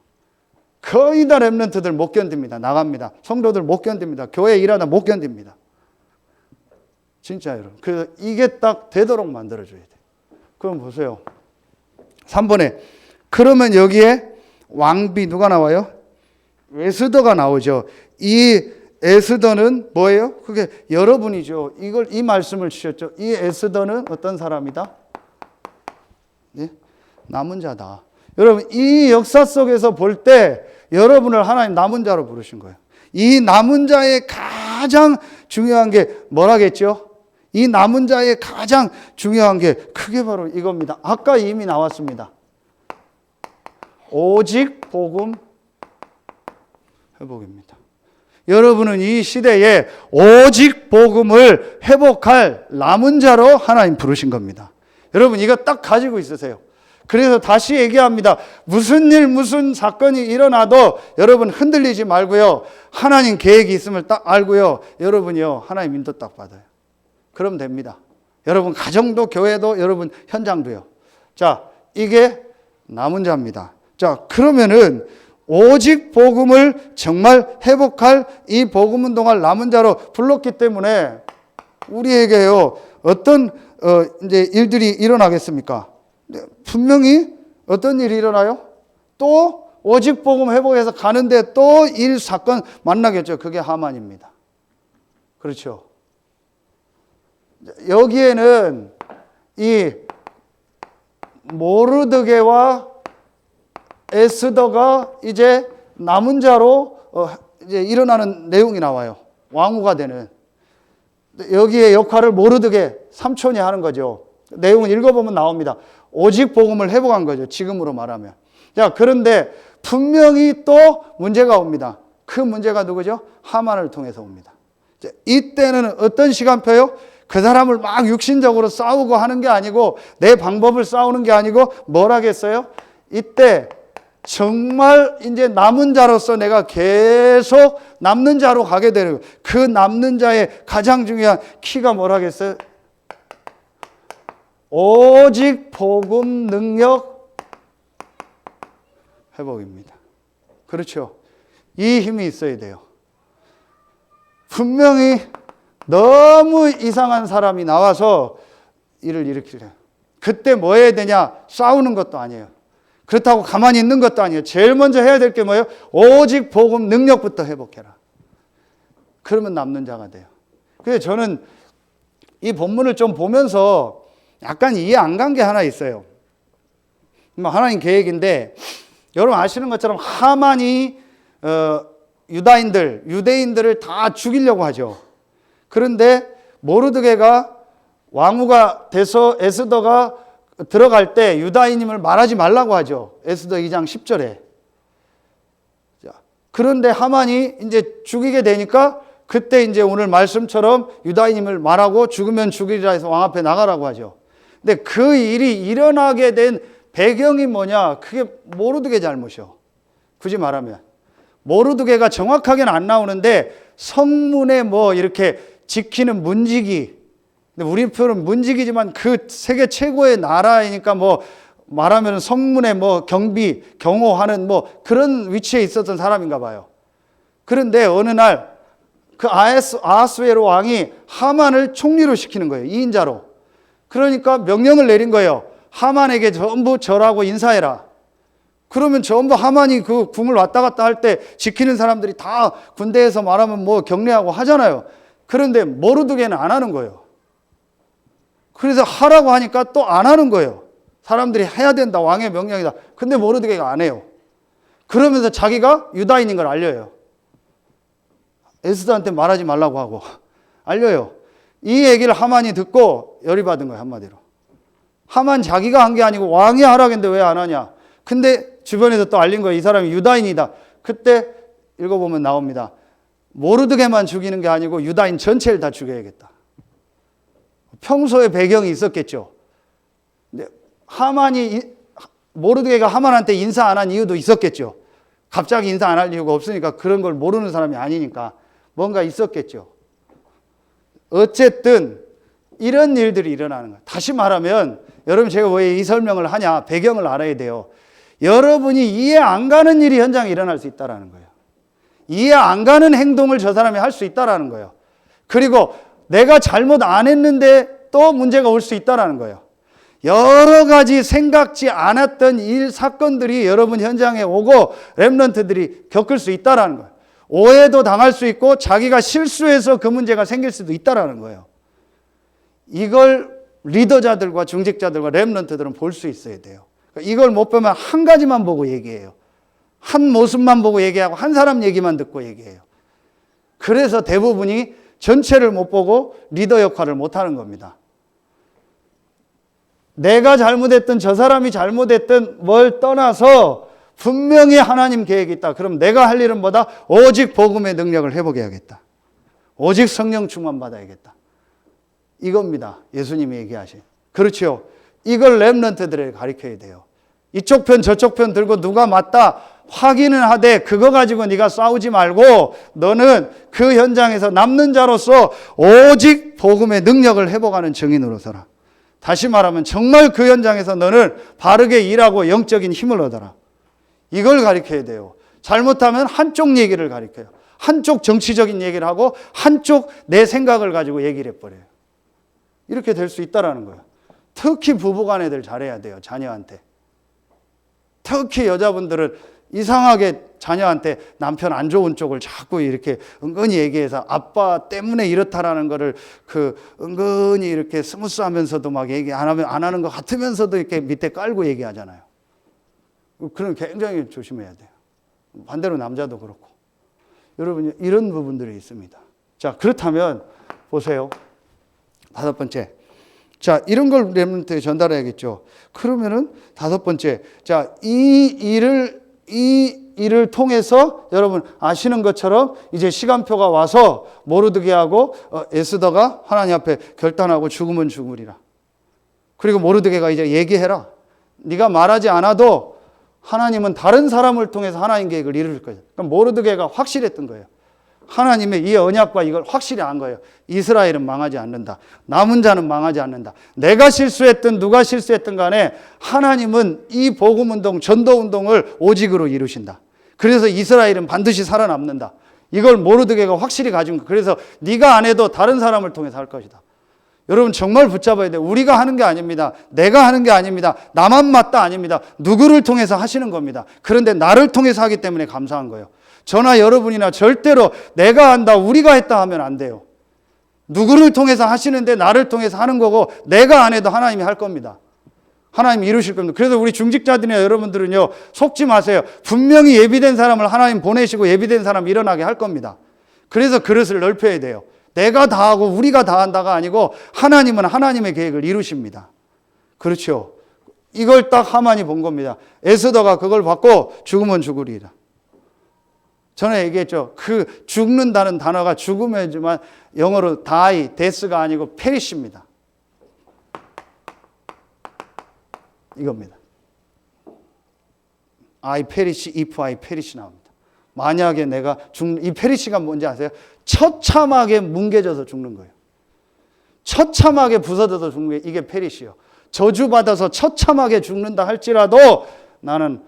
거의 다 렘넌트들 못 견딥니다. 나갑니다. 성도들 못 견딥니다. 교회 일하다 못 견딥니다. 진짜 여러분. 이게 딱 되도록 만들어줘야 돼. 그럼 보세요. 3번에 그러면 여기에 왕비 누가 나와요? 에스더가 나오죠. 이 에스더는 뭐예요? 그게 여러분이죠. 이 말씀을 주셨죠. 이 에스더는 어떤 사람이다? 예? 남은 자다. 여러분, 이 역사 속에서 볼 때 여러분을 하나님 남은 자로 부르신 거예요. 이 남은 자의 가장 중요한 게 뭐라겠죠? 이 남은 자의 가장 중요한 게 크게 바로 이겁니다. 아까 이미 나왔습니다. 오직 복음 회복입니다. 여러분은 이 시대에 오직 복음을 회복할 남은 자로 하나님 부르신 겁니다. 여러분 이거 딱 가지고 있으세요. 그래서 다시 얘기합니다. 무슨 일, 무슨 사건이 일어나도 여러분 흔들리지 말고요. 하나님 계획이 있음을 딱 알고요. 여러분이요. 하나님 인도 딱 받아요. 그럼 됩니다. 여러분 가정도 교회도 여러분 현장도요. 자, 이게 남은 자입니다. 자, 그러면은 오직 복음을 정말 회복할 이 복음 운동할 남은 자로 불렀기 때문에 우리에게요. 어떤 이제 일들이 일어나겠습니까? 분명히 어떤 일이 일어나요? 또 오직 복음 회복해서 가는데 또 일 사건 만나겠죠. 그게 하만입니다. 그렇죠. 여기에는 이 모르드게와 에스더가 이제 남은 자로 이제 일어나는 내용이 나와요. 왕후가 되는. 여기에 역할을 모르드게 삼촌이 하는 거죠. 내용은 읽어보면 나옵니다. 오직 복음을 회복한 거죠. 지금으로 말하면. 자, 그런데 분명히 또 문제가 옵니다. 그 문제가 누구죠? 하만을 통해서 옵니다. 이때는 어떤 시간표요? 그 사람을 막 육신적으로 싸우고 하는 게 아니고 내 방법을 싸우는 게 아니고 뭘 하겠어요? 이때 정말 이제 남은 자로서 내가 계속 남는 자로 가게 되는 거예요. 그 남는 자의 가장 중요한 키가 뭐라겠어요? 오직 복음 능력 회복입니다. 그렇죠. 이 힘이 있어야 돼요. 분명히 너무 이상한 사람이 나와서 일을 일으키래요. 그때 뭐 해야 되냐? 싸우는 것도 아니에요. 그렇다고 가만히 있는 것도 아니에요. 제일 먼저 해야 될 게 뭐예요? 오직 복음 능력부터 회복해라. 그러면 남는 자가 돼요. 그래서 저는 이 본문을 좀 보면서 약간 이해 안 간 게 하나 있어요. 하나님 계획인데 여러분 아시는 것처럼 하만이 유대인들을 다 죽이려고 하죠. 그런데 모르드게가 왕후가 돼서 에스더가 들어갈 때 유다인임을 말하지 말라고 하죠. 에스더 2장 10절에. 그런데 하만이 이제 죽이게 되니까 그때 이제 오늘 말씀처럼 유다인임을 말하고 죽으면 죽이리라 해서 왕 앞에 나가라고 하죠. 근데 그 일이 일어나게 된 배경이 뭐냐? 그게 모르드게 잘못이요. 굳이 말하면. 모르드게가 정확하게는 안 나오는데 성문에 뭐 이렇게 지키는 문지기. 근데 우리 표현은 문지기지만 그 세계 최고의 나라이니까 뭐 말하면 성문에 뭐 경호하는 뭐 그런 위치에 있었던 사람인가 봐요. 그런데 어느 날 그 아하스웨로 왕이 하만을 총리로 시키는 거예요. 2인자로. 그러니까 명령을 내린 거예요. 하만에게 전부 절하고 인사해라. 그러면 전부 하만이 그 궁을 왔다 갔다 할 때 지키는 사람들이 다 군대에서 말하면 뭐 격려하고 하잖아요. 그런데 모르드게는 안 하는 거예요. 그래서 하라고 하니까 또 안 하는 거예요. 사람들이 해야 된다. 왕의 명령이다. 근데 모르드게가 안 해요. 그러면서 자기가 유다인인 걸 알려요. 에스더한테 말하지 말라고 하고 알려요. 이 얘기를 하만이 듣고 열이 받은 거예요. 한마디로. 하만 자기가 한 게 아니고 왕이 하라고 했는데 왜 안 하냐. 근데 주변에서 또 알린 거예요. 이 사람이 유다인이다. 그때 읽어보면 나옵니다. 모르드게만 죽이는 게 아니고 유다인 전체를 다 죽여야겠다. 평소에 배경이 있었겠죠. 근데 모르드게가 하만한테 인사 안 한 이유도 있었겠죠. 갑자기 인사 안 할 이유가 없으니까 그런 걸 모르는 사람이 아니니까 뭔가 있었겠죠. 어쨌든 이런 일들이 일어나는 거예요. 다시 말하면 여러분 제가 왜 이 설명을 하냐. 배경을 알아야 돼요. 여러분이 이해 안 가는 일이 현장에 일어날 수 있다는 거예요. 이해 안 가는 행동을 저 사람이 할 수 있다는 거예요. 그리고 내가 잘못 안 했는데 또 문제가 올 수 있다는 거예요. 여러 가지 생각지 않았던 일, 사건들이 여러분 현장에 오고 렘넌트들이 겪을 수 있다는 거예요. 오해도 당할 수 있고 자기가 실수해서 그 문제가 생길 수도 있다는 거예요. 이걸 리더자들과 중직자들과 렘넌트들은 볼 수 있어야 돼요. 이걸 못 보면 한 가지만 보고 얘기해요. 한 모습만 보고 얘기하고 한 사람 얘기만 듣고 얘기해요. 그래서 대부분이 전체를 못 보고 리더 역할을 못 하는 겁니다. 내가 잘못했든 저 사람이 잘못했든 뭘 떠나서 분명히 하나님 계획이 있다. 그럼 내가 할 일은 뭐다? 오직 복음의 능력을 회복해야겠다. 오직 성령 충만 받아야겠다. 이겁니다. 예수님이 얘기하신. 그렇죠. 이걸 렘넌트들에게 가르쳐야 돼요. 이쪽 편 저쪽 편 들고 누가 맞다 확인은 하되 그거 가지고 네가 싸우지 말고 너는 그 현장에서 남는 자로서 오직 복음의 능력을 회복하는 증인으로 서라. 다시 말하면 정말 그 현장에서 너는 바르게 일하고 영적인 힘을 얻어라. 이걸 가르쳐야 돼요. 잘못하면 한쪽 얘기를 가르쳐요. 한쪽 정치적인 얘기를 하고 한쪽 내 생각을 가지고 얘기를 해버려요. 이렇게 될 수 있다는 거예요. 특히 부부간에들 잘해야 돼요. 자녀한테. 특히 여자분들은 이상하게 자녀한테 남편 안 좋은 쪽을 자꾸 이렇게 은근히 얘기해서 아빠 때문에 이렇다라는 거를 은근히 이렇게 스무스하면서도 막 얘기 안 하는 것 같으면서도 이렇게 밑에 깔고 얘기하잖아요. 그럼 굉장히 조심해야 돼요. 반대로 남자도 그렇고. 여러분, 이런 부분들이 있습니다. 자, 그렇다면 보세요. 5번째. 자, 이런 걸 렘넌트에 전달해야겠죠. 그러면은 5번째. 자, 이 일을 통해서 여러분 아시는 것처럼 이제 시간표가 와서 모르드게하고 에스더가 하나님 앞에 결단하고 죽으면 죽으리라. 그리고 모르드게가 이제 얘기해라. 네가 말하지 않아도 하나님은 다른 사람을 통해서 하나님 계획을 이룰 거예요. 그럼 모르드게가 확실했던 거예요. 하나님의 이 언약과 이걸 확실히 안 거예요. 이스라엘은 망하지 않는다. 남은 자는 망하지 않는다. 내가 실수했든 누가 실수했든 간에 하나님은 이 복음운동, 전도운동을 오직으로 이루신다. 그래서 이스라엘은 반드시 살아남는다. 이걸 모르드게가 확실히 가진 거예요. 그래서 네가 안 해도 다른 사람을 통해서 할 것이다. 여러분 정말 붙잡아야 돼요. 우리가 하는 게 아닙니다. 내가 하는 게 아닙니다. 나만 맞다 아닙니다. 누구를 통해서 하시는 겁니다. 그런데 나를 통해서 하기 때문에 감사한 거예요. 저나 여러분이나 절대로 내가 한다, 우리가 했다 하면 안 돼요. 누구를 통해서 하시는데 나를 통해서 하는 거고 내가 안 해도 하나님이 할 겁니다. 하나님이 이루실 겁니다. 그래서 우리 중직자들이나 여러분들은요, 속지 마세요. 분명히 예비된 사람을 하나님 보내시고 예비된 사람 일어나게 할 겁니다. 그래서 그릇을 넓혀야 돼요. 내가 다 하고 우리가 다 한다가 아니고 하나님은 하나님의 계획을 이루십니다. 그렇죠. 이걸 딱 하만이 본 겁니다. 에스더가 그걸 받고 죽으면 죽으리라. 전에 얘기했죠. 그 죽는다는 단어가 죽음이지만 영어로 die, death가 아니고 perish입니다. 이겁니다. I perish if I perish 나옵니다. 만약에 내가 이 perish가 뭔지 아세요? 처참하게 뭉개져서 죽는 거예요. 처참하게 부서져서 죽는 게 이게 perish이요. 저주받아서 처참하게 죽는다 할지라도 나는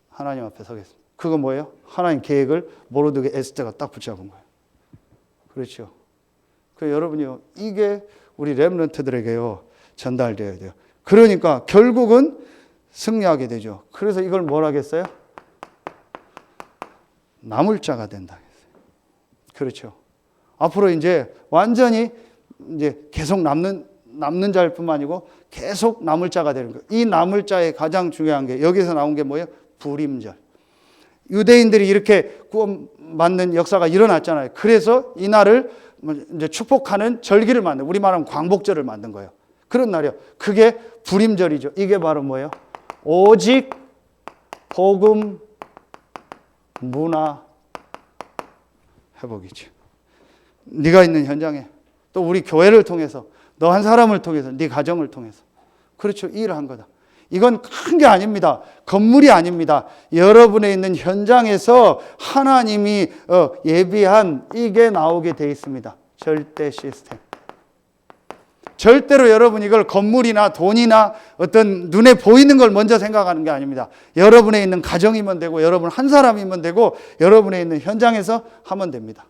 하나님 앞에 서겠습니다. 그거 뭐예요? 하나님 계획을 모르드게 에스더가 딱 붙잡은 거예요. 그렇죠. 그 여러분이요, 이게 우리 렘넌트들에게요 전달되어야 돼요. 그러니까 결국은 승리하게 되죠. 그래서 이걸 뭘 하겠어요? 남을 자가 된다 했어요. 그렇죠. 앞으로 이제 완전히 이제 계속 남는 자일 뿐만 아니고 계속 남을 자가 되는 거예요. 이 남을 자의 가장 중요한 게 여기서 나온 게 뭐예요? 불임절. 유대인들이 이렇게 구원받는 역사가 일어났잖아요. 그래서 이 날을 이제 축복하는 절기를 만든, 우리 말하면 광복절을 만든 거예요. 그런 날이요. 그게 불임절이죠. 이게 바로 뭐예요? 오직 복음 문화 회복이죠. 네가 있는 현장에, 또 우리 교회를 통해서, 너 한 사람을 통해서, 네 가정을 통해서. 그렇죠. 이 일을 한 거다. 이건 큰 게 아닙니다. 건물이 아닙니다. 여러분의 있는 현장에서 하나님이 예비한 이게 나오게 돼 있습니다. 절대 시스템. 절대로 여러분 이걸 건물이나 돈이나 어떤 눈에 보이는 걸 먼저 생각하는 게 아닙니다. 여러분의 있는 가정이면 되고 여러분 한 사람이면 되고 여러분의 있는 현장에서 하면 됩니다.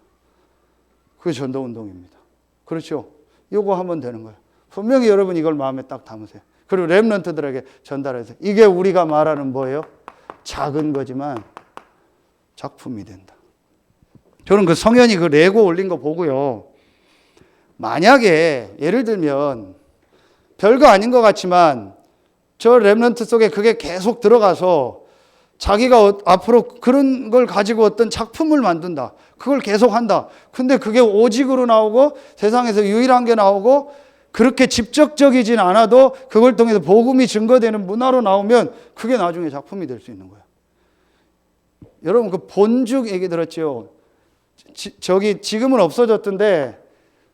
그게 전도운동입니다. 그렇죠. 이거 하면 되는 거예요. 분명히 여러분 이걸 마음에 딱 담으세요. 그리고 렘넌트들에게 전달해서 이게 우리가 말하는 뭐예요? 작은 거지만 작품이 된다. 저는 그 성현이 그 레고 올린 거 보고요. 만약에 예를 들면 별거 아닌 것 같지만 저 렘넌트 속에 그게 계속 들어가서 자기가 앞으로 그런 걸 가지고 어떤 작품을 만든다. 그걸 계속 한다. 근데 그게 오직으로 나오고 세상에서 유일한 게 나오고 그렇게 직접적이진 않아도 그걸 통해서 복음이 증거되는 문화로 나오면 그게 나중에 작품이 될 수 있는 거예요. 여러분 그 본죽 얘기 들었죠? 저기 지금은 없어졌던데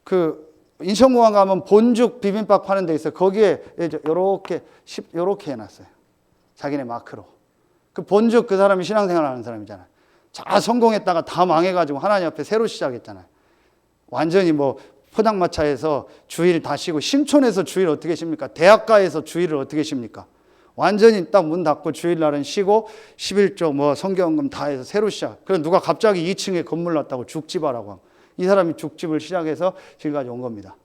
그 인천공항 가면 본죽 비빔밥 파는 데 있어요. 거기에 요렇게 해놨어요. 자기네 마크로. 그 본죽 그 사람이 신앙생활 하는 사람이잖아요. 다 성공했다가 다 망해가지고 하나님 앞에 새로 시작했잖아요. 완전히 뭐 포장마차에서 주일 다 쉬고 신촌에서 주일 어떻게 쉽니까? 대학가에서 주일을 어떻게 쉽니까? 완전히 딱 문 닫고 주일날은 쉬고 11조 뭐 성경금 다 해서 새로 시작. 그래서 누가 갑자기 2층에 건물 났다고 죽집하라고 하고 이 사람이 죽집을 시작해서 지금까지 온 겁니다.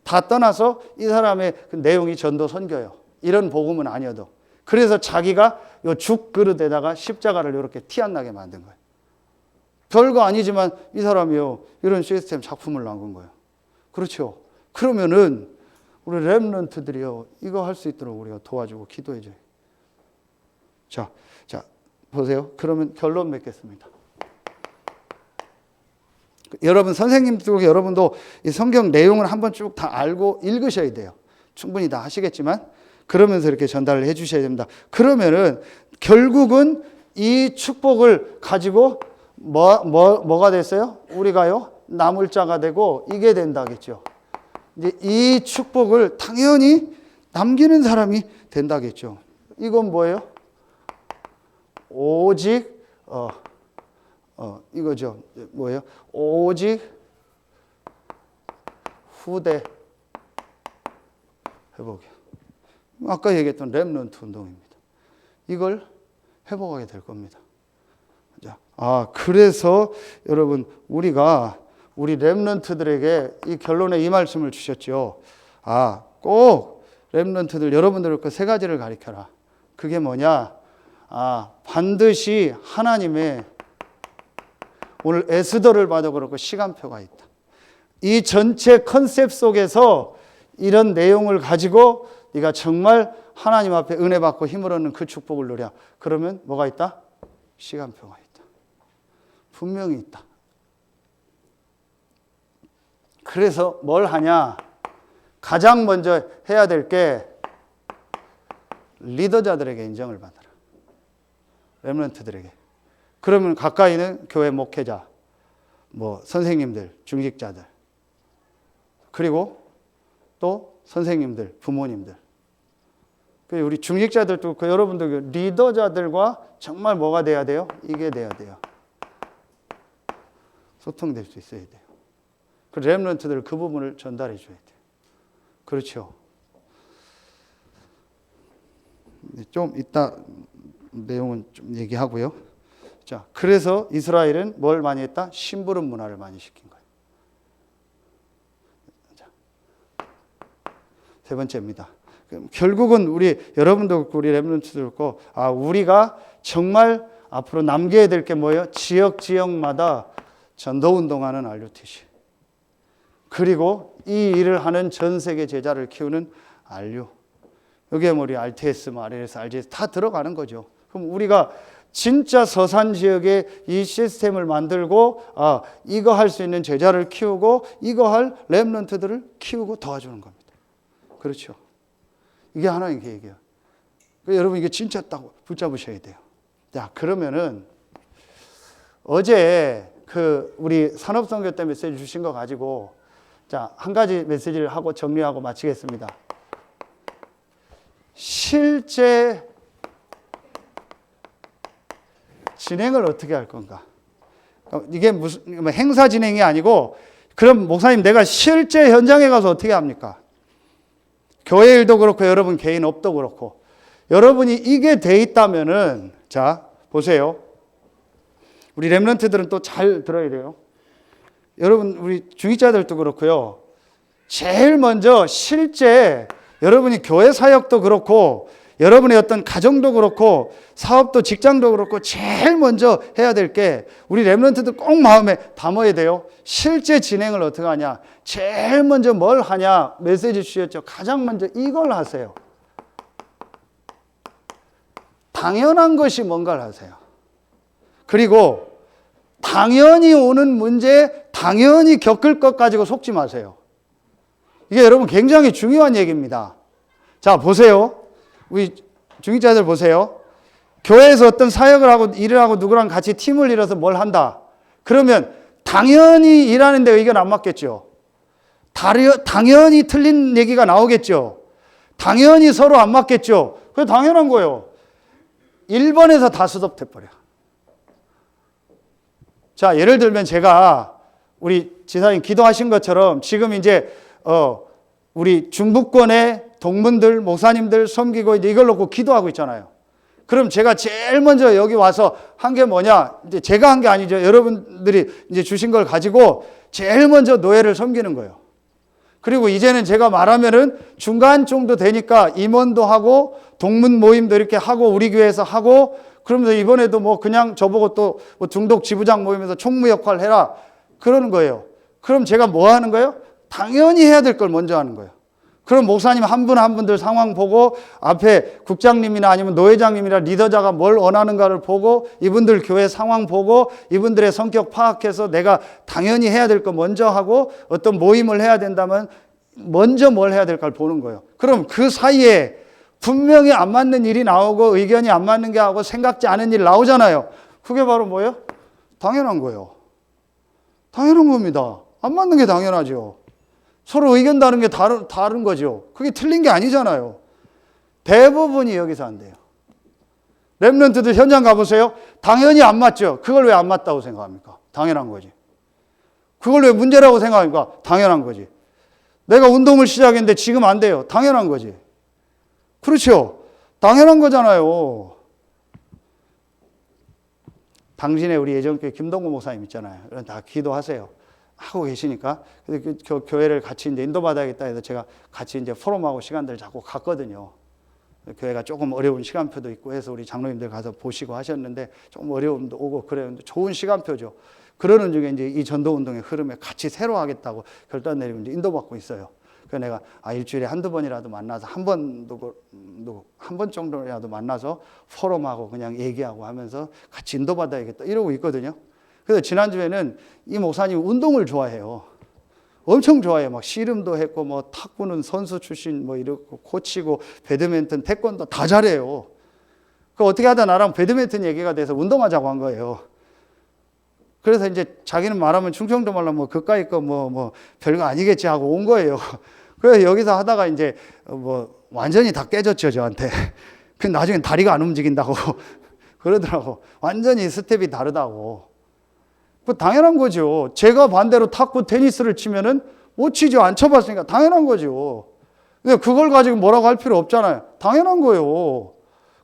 다 떠나서 이 사람의 그 내용이 전도 선교예요. 이런 복음은 아니어도. 그래서 자기가 요 죽 그릇에다가 십자가를 이렇게 티 안 나게 만든 거예요. 별거 아니지만 이 사람이요, 이런 시스템 작품을 남긴 거예요. 그렇죠. 그러면은 우리 렘넌트들이요, 이거 할 수 있도록 우리가 도와주고 기도해줘요. 자, 보세요. 그러면 결론 맺겠습니다. 여러분, 선생님도 여러분도 이 성경 내용을 한번 쭉 다 알고 읽으셔야 돼요. 충분히 다 하시겠지만, 그러면서 이렇게 전달을 해 주셔야 됩니다. 그러면은 결국은 이 축복을 가지고 뭐가 됐어요? 우리가요, 남을 자가 되고 이게 된다겠죠. 이제 이 축복을 당연히 남기는 사람이 된다겠죠. 이건 뭐예요? 오직 이거죠. 뭐예요? 오직 후대 회복이요. 아까 얘기했던 렘넌트 운동입니다. 이걸 회복하게 될 겁니다. 그래서 여러분, 우리가 우리 렘넌트들에게 이 결론에 이 말씀을 주셨죠. 꼭 렘넌트들 여러분들 그 세 가지를 가르쳐라. 그게 뭐냐? 반드시 하나님의 오늘 에스더를 봐도 그렇고 시간표가 있다. 이 전체 컨셉 속에서 이런 내용을 가지고 네가 정말 하나님 앞에 은혜 받고 힘을 얻는 그 축복을 누려. 그러면 뭐가 있다? 시간표가 있다. 분명히 있다. 그래서 뭘 하냐? 가장 먼저 해야 될 게 리더자들에게 인정을 받아라. 렘넌트들에게. 그러면 가까이는 교회 목회자, 선생님들, 중직자들, 그리고 또 선생님들, 부모님들. 우리 중직자들도 여러분들 리더자들과 정말 뭐가 돼야 돼요? 이게 돼야 돼요. 소통될 수 있어야 돼요. 그 렘넌트들 그 부분을 전달해 줘야 돼요. 그렇죠. 좀 이따 내용은 좀 얘기하고요. 자, 그래서 이스라엘은 뭘 많이 했다? 심부름 문화를 많이 시킨 거예요. 자, 세 번째입니다. 결국은 여러분도 그렇고 우리 렘넌트도 그렇고 우리가 정말 앞으로 남겨야 될 게 뭐예요? 지역마다 전도운동하는 RUTC. 그리고 이 일을 하는 전 세계 제자를 키우는 RU. 여기에 우리 RTS, RLS, RGS 다 들어가는 거죠. 그럼 우리가 진짜 서산 지역에 이 시스템을 만들고 이거 할 수 있는 제자를 키우고 이거 할 렘넌트들을 키우고 도와주는 겁니다. 그렇죠. 이게 하나님 계획이에요. 여러분 이게 진짜 딱 붙잡으셔야 돼요. 자, 그러면은 어제 우리 산업선교 때 메시지 주신 거 가지고 한 가지 메시지를 하고 정리하고 마치겠습니다. 실제 진행을 어떻게 할 건가? 이게 무슨 행사 진행이 아니고, 그럼 목사님 내가 실제 현장에 가서 어떻게 합니까? 교회 일도 그렇고 여러분 개인 업도 그렇고 여러분이 이게 돼 있다면은 자 보세요. 우리 렘넌트들은 또 잘 들어야 돼요. 여러분 우리 중직자들도 그렇고요. 제일 먼저 실제 여러분이 교회 사역도 그렇고 여러분의 어떤 가정도 그렇고 사업도 직장도 그렇고 제일 먼저 해야 될 게 우리 렘넌트들 꼭 마음에 담아야 돼요. 실제 진행을 어떻게 하냐. 제일 먼저 뭘 하냐. 메시지 주셨죠. 가장 먼저 이걸 하세요. 당연한 것이 뭔가를 하세요. 그리고 당연히 오는 문제, 당연히 겪을 것 가지고 속지 마세요. 이게 여러분 굉장히 중요한 얘기입니다. 자, 보세요. 우리 중직자들 보세요. 교회에서 어떤 사역을 하고 일을 하고 누구랑 같이 팀을 이뤄서 뭘 한다. 그러면 당연히 일하는데 의견 안 맞겠죠. 당연히 틀린 얘기가 나오겠죠. 당연히 서로 안 맞겠죠. 그게 당연한 거예요. 1번에서 다 스톱돼 버려. 자, 예를 들면 제가 우리 지사님 기도하신 것처럼 지금 이제 우리 중부권의 동문들, 목사님들 섬기고 이제 이걸 놓고 기도하고 있잖아요. 그럼 제가 제일 먼저 여기 와서 한 게 뭐냐? 이제 제가 한 게 아니죠. 여러분들이 이제 주신 걸 가지고 제일 먼저 노예를 섬기는 거예요. 그리고 이제는 제가 말하면은 중간 정도 되니까 임원도 하고 동문 모임도 이렇게 하고 우리 교회에서 하고 그러면서 이번에도 뭐 그냥 저보고 또 뭐 중독 지부장 모임에서 총무 역할 해라 그러는 거예요. 그럼 제가 뭐 하는 거예요? 당연히 해야 될 걸 먼저 하는 거예요. 그럼 목사님 한 분 한 분들 상황 보고 앞에 국장님이나 아니면 노회장님이나 리더자가 뭘 원하는가를 보고 이분들 교회 상황 보고 이분들의 성격 파악해서 내가 당연히 해야 될 거 먼저 하고 어떤 모임을 해야 된다면 먼저 뭘 해야 될까를 보는 거예요. 그럼 그 사이에 분명히 안 맞는 일이 나오고 의견이 안 맞는 게 하고 생각지 않은 일 나오잖아요. 그게 바로 뭐예요? 당연한 거예요. 당연한 겁니다. 안 맞는 게 당연하죠. 서로 의견 다른 게 다른 거죠. 그게 틀린 게 아니잖아요. 대부분이 여기서 안 돼요. 랩런트들 현장 가보세요. 당연히 안 맞죠. 그걸 왜 안 맞다고 생각합니까? 당연한 거지. 그걸 왜 문제라고 생각합니까? 당연한 거지. 내가 운동을 시작했는데 지금 안 돼요. 당연한 거지. 그렇죠. 당연한 거잖아요. 당신의 우리 예전교회 김동구 목사님 있잖아요. 다 기도하세요. 하고 계시니까. 그 교회를 같이 이제 인도받아야겠다 해서 제가 같이 이제 포럼하고 시간들 자꾸 갔거든요. 교회가 조금 어려운 시간표도 있고 해서 우리 장로님들 가서 보시고 하셨는데 조금 어려움도 오고 그래요. 좋은 시간표죠. 그러는 중에 이제 이 전도운동의 흐름에 같이 새로 하겠다고 결단 내리고 이제 인도받고 있어요. 그래서 내가 일주일에 한두 번이라도 만나서 한 번 정도라도 만나서 포럼하고 그냥 얘기하고 하면서 같이 인도받아야겠다 이러고 있거든요. 그래서 지난주에는 이 목사님 운동을 좋아해요. 엄청 좋아해요. 막 씨름도 했고 뭐 탁구는 선수 출신 뭐 이렇고 코치고 배드민턴 태권도 다 잘해요. 그 어떻게 하다 나랑 배드민턴 얘기가 돼서 운동하자고 한 거예요. 그래서 이제 자기는 말하면 충청도 말로 뭐 그까이 거 뭐 별거 아니겠지 하고 온 거예요. 그래서 여기서 하다가 이제 뭐 완전히 다 깨졌죠, 저한테. 그 나중엔 다리가 안 움직인다고 그러더라고. 완전히 스텝이 다르다고. 그 당연한 거죠. 제가 반대로 탁구 테니스를 치면은 못 치죠. 안 쳐봤으니까 당연한 거죠. 근데 그걸 가지고 뭐라고 할 필요 없잖아요. 당연한 거예요.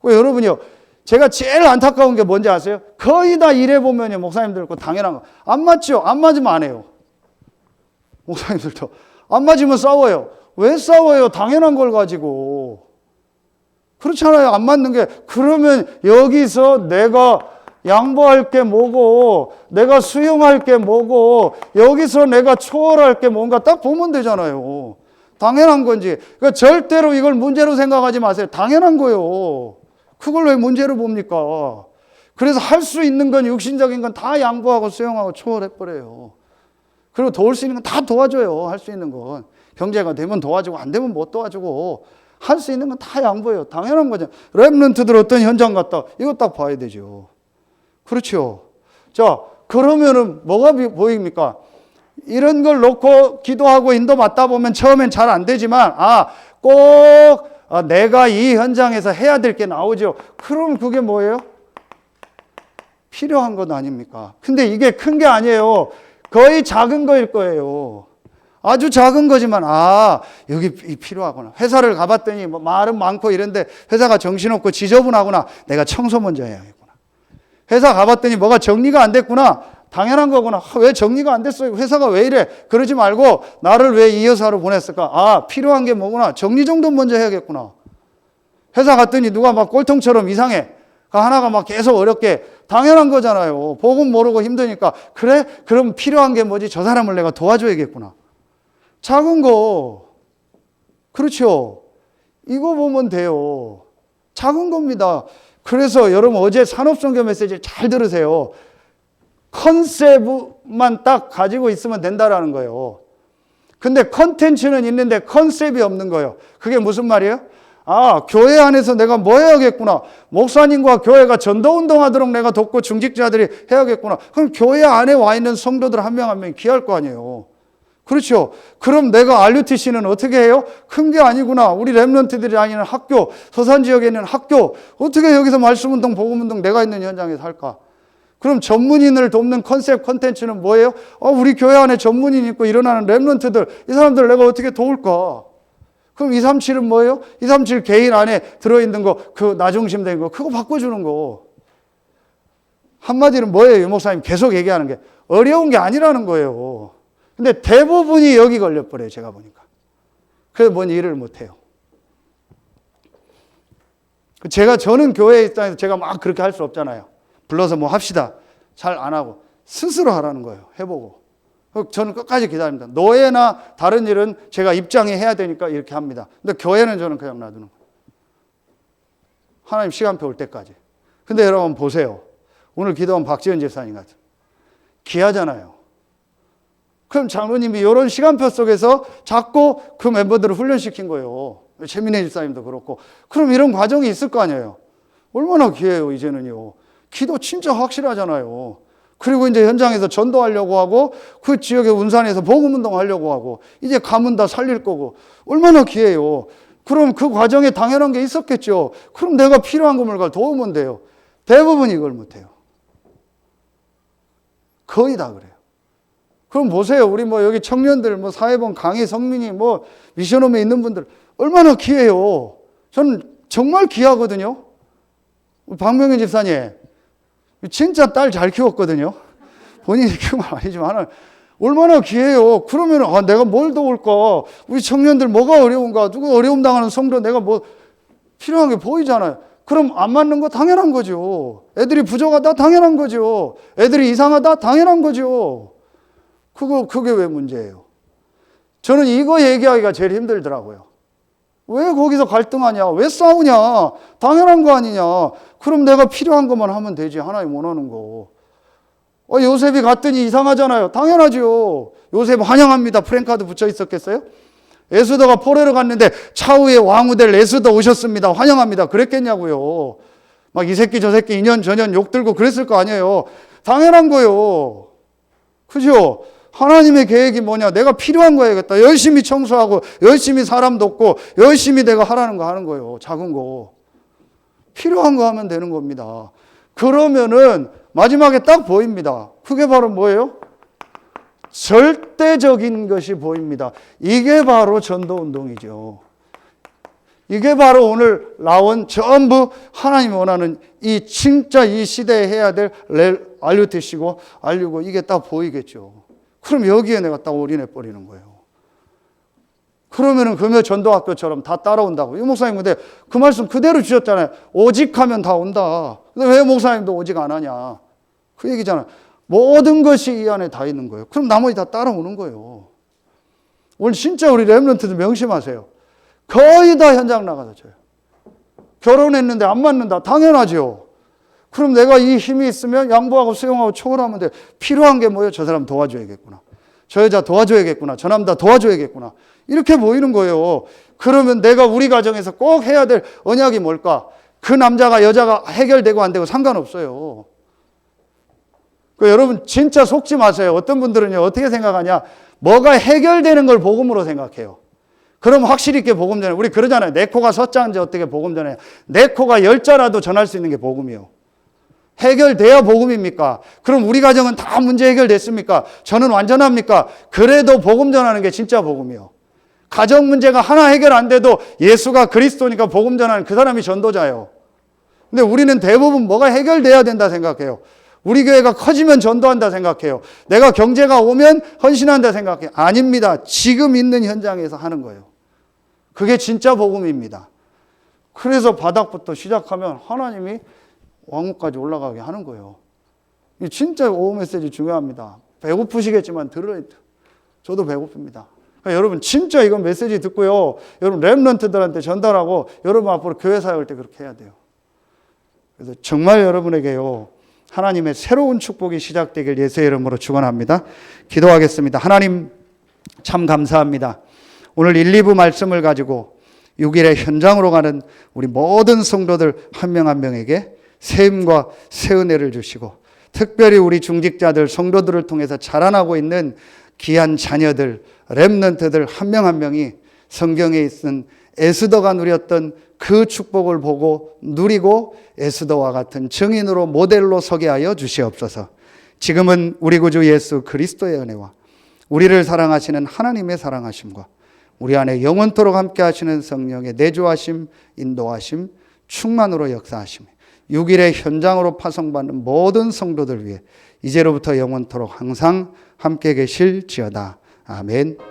여러분이요. 제가 제일 안타까운 게 뭔지 아세요? 거의 다 일해보면요. 목사님들 거 당연한 거. 안 맞죠? 안 맞으면 안 해요. 목사님들도. 안 맞으면 싸워요. 왜 싸워요? 당연한 걸 가지고. 그렇잖아요. 안 맞는 게. 그러면 여기서 내가 양보할 게 뭐고 내가 수용할 게 뭐고 여기서 내가 초월할 게 뭔가 딱 보면 되잖아요. 당연한 건지. 그러니까 절대로 이걸 문제로 생각하지 마세요. 당연한 거예요. 그걸 왜 문제로 봅니까? 그래서 할 수 있는 건 육신적인 건 다 양보하고 수용하고 초월해버려요. 그리고 도울 수 있는 건 다 도와줘요. 할 수 있는 건. 경제가 되면 도와주고 안 되면 못 도와주고 할 수 있는 건 다 양보해요. 당연한 거죠. 랩런트들 어떤 현장 갔다 이거 딱 봐야 되죠. 그렇죠. 자, 그러면은 뭐가 보입니까? 이런 걸 놓고 기도하고 인도 받다 보면 처음엔 잘 안 되지만 꼭 내가 이 현장에서 해야 될 게 나오죠. 그럼 그게 뭐예요? 필요한 것 아닙니까? 근데 이게 큰 게 아니에요. 거의 작은 거일 거예요. 아주 작은 거지만 여기 필요하구나. 회사를 가봤더니 뭐 말은 많고 이런데 회사가 정신없고 지저분하구나. 내가 청소 먼저 해야겠구나. 회사 가봤더니 뭐가 정리가 안 됐구나. 당연한 거구나. 왜 정리가 안 됐어요? 회사가 왜 이래? 그러지 말고 나를 왜 이 회사로 보냈을까? 필요한 게 뭐구나. 정리 정돈 먼저 해야겠구나. 회사 갔더니 누가 막 꼴통처럼 이상해. 하나가 막 계속 어렵게. 당연한 거잖아요. 복음 모르고 힘드니까. 그래? 그럼 필요한 게 뭐지? 저 사람을 내가 도와줘야겠구나. 작은 거. 그렇죠. 이거 보면 돼요. 작은 겁니다. 그래서 여러분 어제 산업선교 메시지 잘 들으세요. 컨셉만 딱 가지고 있으면 된다라는 거예요. 근데 컨텐츠는 있는데 컨셉이 없는 거예요. 그게 무슨 말이에요? 교회 안에서 내가 뭐 해야겠구나. 목사님과 교회가 전도운동 하도록 내가 돕고 중직자들이 해야겠구나. 그럼 교회 안에 와 있는 성도들 한 명 한 명이 귀할 거 아니에요. 그렇죠. 그럼 내가 RUTC는 어떻게 해요? 큰 게 아니구나. 우리 랩런트들이 다니는 학교, 서산 지역에 있는 학교. 어떻게 여기서 말씀운동, 복음운동 내가 있는 현장에서 할까? 그럼 전문인을 돕는 컨셉 컨텐츠는 뭐예요? 우리 교회 안에 전문인 있고 일어나는 랩런트들, 이 사람들 내가 어떻게 도울까? 그럼 237은 뭐예요? 237 개인 안에 들어있는 거, 그 나중심된 거, 그거 바꿔주는 거. 한마디로 뭐예요? 유 목사님 계속 얘기하는 게 어려운 게 아니라는 거예요. 근데 대부분이 여기 걸려버려요. 제가 보니까. 그래서 뭔 일을 못해요. 저는 교회 입장에서 제가 막 그렇게 할 수 없잖아요. 불러서 뭐 합시다. 잘 안 하고 스스로 하라는 거예요. 해보고. 저는 끝까지 기다립니다. 노예나 다른 일은 제가 입장에 해야 되니까 이렇게 합니다. 근데 교회는 저는 그냥 놔두는 거예요. 하나님 시간표 올 때까지. 근데 여러분 보세요. 오늘 기도한 박지현 집사님 같은 귀하잖아요. 그럼 장로님이 이런 시간표 속에서 자꾸 그 멤버들을 훈련시킨 거예요. 최민혜 집사님도 그렇고. 그럼 이런 과정이 있을 거 아니에요. 얼마나 귀해요, 이제는요. 기도 진짜 확실하잖아요. 그리고 이제 현장에서 전도하려고 하고 그 지역의 운산에서 복음운동 하려고 하고 이제 가면 다 살릴 거고 얼마나 귀해요. 그럼 그 과정에 당연한 게 있었겠죠. 그럼 내가 필요한 것을 도우면 돼요. 대부분 이걸 못해요. 거의 다 그래요. 그럼 보세요. 우리 뭐 여기 청년들, 뭐 사회본 강의 성민이 뭐 미션홈에 있는 분들 얼마나 귀해요. 저는 정말 귀하거든요. 박명현 집사님 진짜 딸 잘 키웠거든요. 본인이 키운 건 아니지만 얼마나 귀해요. 그러면 내가 뭘 도울까? 우리 청년들 뭐가 어려운가? 누구 어려움 당하는 성도 내가 뭐 필요한 게 보이잖아요. 그럼 안 맞는 거 당연한 거죠. 애들이 부족하다 당연한 거죠. 애들이 이상하다 당연한 거죠. 그게 왜 문제예요? 저는 이거 얘기하기가 제일 힘들더라고요. 왜 거기서 갈등하냐? 왜 싸우냐? 당연한 거 아니냐? 그럼 내가 필요한 것만 하면 되지. 하나님 원하는 거. 요셉이 갔더니 이상하잖아요. 당연하죠. 요셉 환영합니다. 프랭카드 붙여 있었겠어요? 에스더가 포로로 갔는데 차후에 왕후 될 에스더 오셨습니다. 환영합니다. 그랬겠냐고요. 막 이 새끼 저 새끼 2년 전년 욕 들고 그랬을 거 아니에요. 당연한 거요. 그죠? 하나님의 계획이 뭐냐? 내가 필요한 거 해야겠다. 열심히 청소하고 열심히 사람 돕고 열심히 내가 하라는 거 하는 거예요. 작은 거. 필요한 거 하면 되는 겁니다. 그러면은 마지막에 딱 보입니다. 그게 바로 뭐예요? 절대적인 것이 보입니다. 이게 바로 전도운동이죠. 이게 바로 오늘 나온 전부 하나님이 원하는 이 진짜 이 시대에 해야 될 RUTC고 RU고 이게 딱 보이겠죠. 그럼 여기에 내가 딱 올인해 버리는 거예요. 그러면은 금요 전도학교처럼 다 따라온다고. 이 목사님 근데 그 말씀 그대로 주셨잖아요. 오직 하면 다 온다. 근데 왜 목사님도 오직 안 하냐? 그 얘기잖아요. 모든 것이 이 안에 다 있는 거예요. 그럼 나머지 다 따라오는 거예요. 오늘 진짜 우리 렘넌트들 명심하세요. 거의 다 현장 나가서 줘요. 결혼했는데 안 맞는다. 당연하죠. 그럼 내가 이 힘이 있으면 양보하고 수용하고 초월하면 돼. 필요한 게 뭐예요? 저 사람 도와줘야겠구나. 저 여자 도와줘야겠구나. 저 남자 도와줘야겠구나. 이렇게 보이는 거예요. 그러면 내가 우리 가정에서 꼭 해야 될 언약이 뭘까? 그 남자가 여자가 해결되고 안 되고 상관없어요. 여러분 진짜 속지 마세요. 어떤 분들은요 어떻게 생각하냐? 뭐가 해결되는 걸 복음으로 생각해요. 그럼 확실히 있게 복음 전해. 우리 그러잖아요. 내 코가 서자인지 어떻게 복음 전해. 내 코가 10자라도 전할 수 있는 게 복음이에요. 해결돼야 복음입니까? 그럼 우리 가정은 다 문제 해결됐습니까? 저는 완전합니까? 그래도 복음 전하는 게 진짜 복음이에요. 가정 문제가 하나 해결 안 돼도 예수가 그리스도니까 복음 전하는 그 사람이 전도자예요. 근데 우리는 대부분 뭐가 해결돼야 된다 생각해요. 우리 교회가 커지면 전도한다 생각해요. 내가 경제가 오면 헌신한다 생각해요. 아닙니다. 지금 있는 현장에서 하는 거예요. 그게 진짜 복음입니다. 그래서 바닥부터 시작하면 하나님이 왕국까지 올라가게 하는 거예요. 진짜 오후 메시지 중요합니다. 배고프시겠지만 들어야 돼요. 저도 배고픕니다. 그러니까 여러분 진짜 이건 메시지 듣고요. 여러분 렘넌트들한테 전달하고 여러분 앞으로 교회 사역할 때 그렇게 해야 돼요. 그래서 정말 여러분에게요. 하나님의 새로운 축복이 시작되길 예수의 이름으로 축원합니다. 기도하겠습니다. 하나님 참 감사합니다. 오늘 1, 2부 말씀을 가지고 6일에 현장으로 가는 우리 모든 성도들 한 명 한 명에게 새 힘과 새 은혜를 주시고 특별히 우리 중직자들 성도들을 통해서 자라나고 있는 귀한 자녀들 렘넌트들 한 명 한 명이 성경에 있는 에스더가 누렸던 그 축복을 보고 누리고 에스더와 같은 증인으로 모델로 서게 하여 주시옵소서. 지금은 우리 구주 예수 그리스도의 은혜와 우리를 사랑하시는 하나님의 사랑하심과 우리 안에 영원토록 함께 하시는 성령의 내주하심, 인도하심, 충만으로 역사하심 6일의 현장으로 파송받는 모든 성도들 위해 이제로부터 영원토록 항상 함께 계실지어다. 아멘.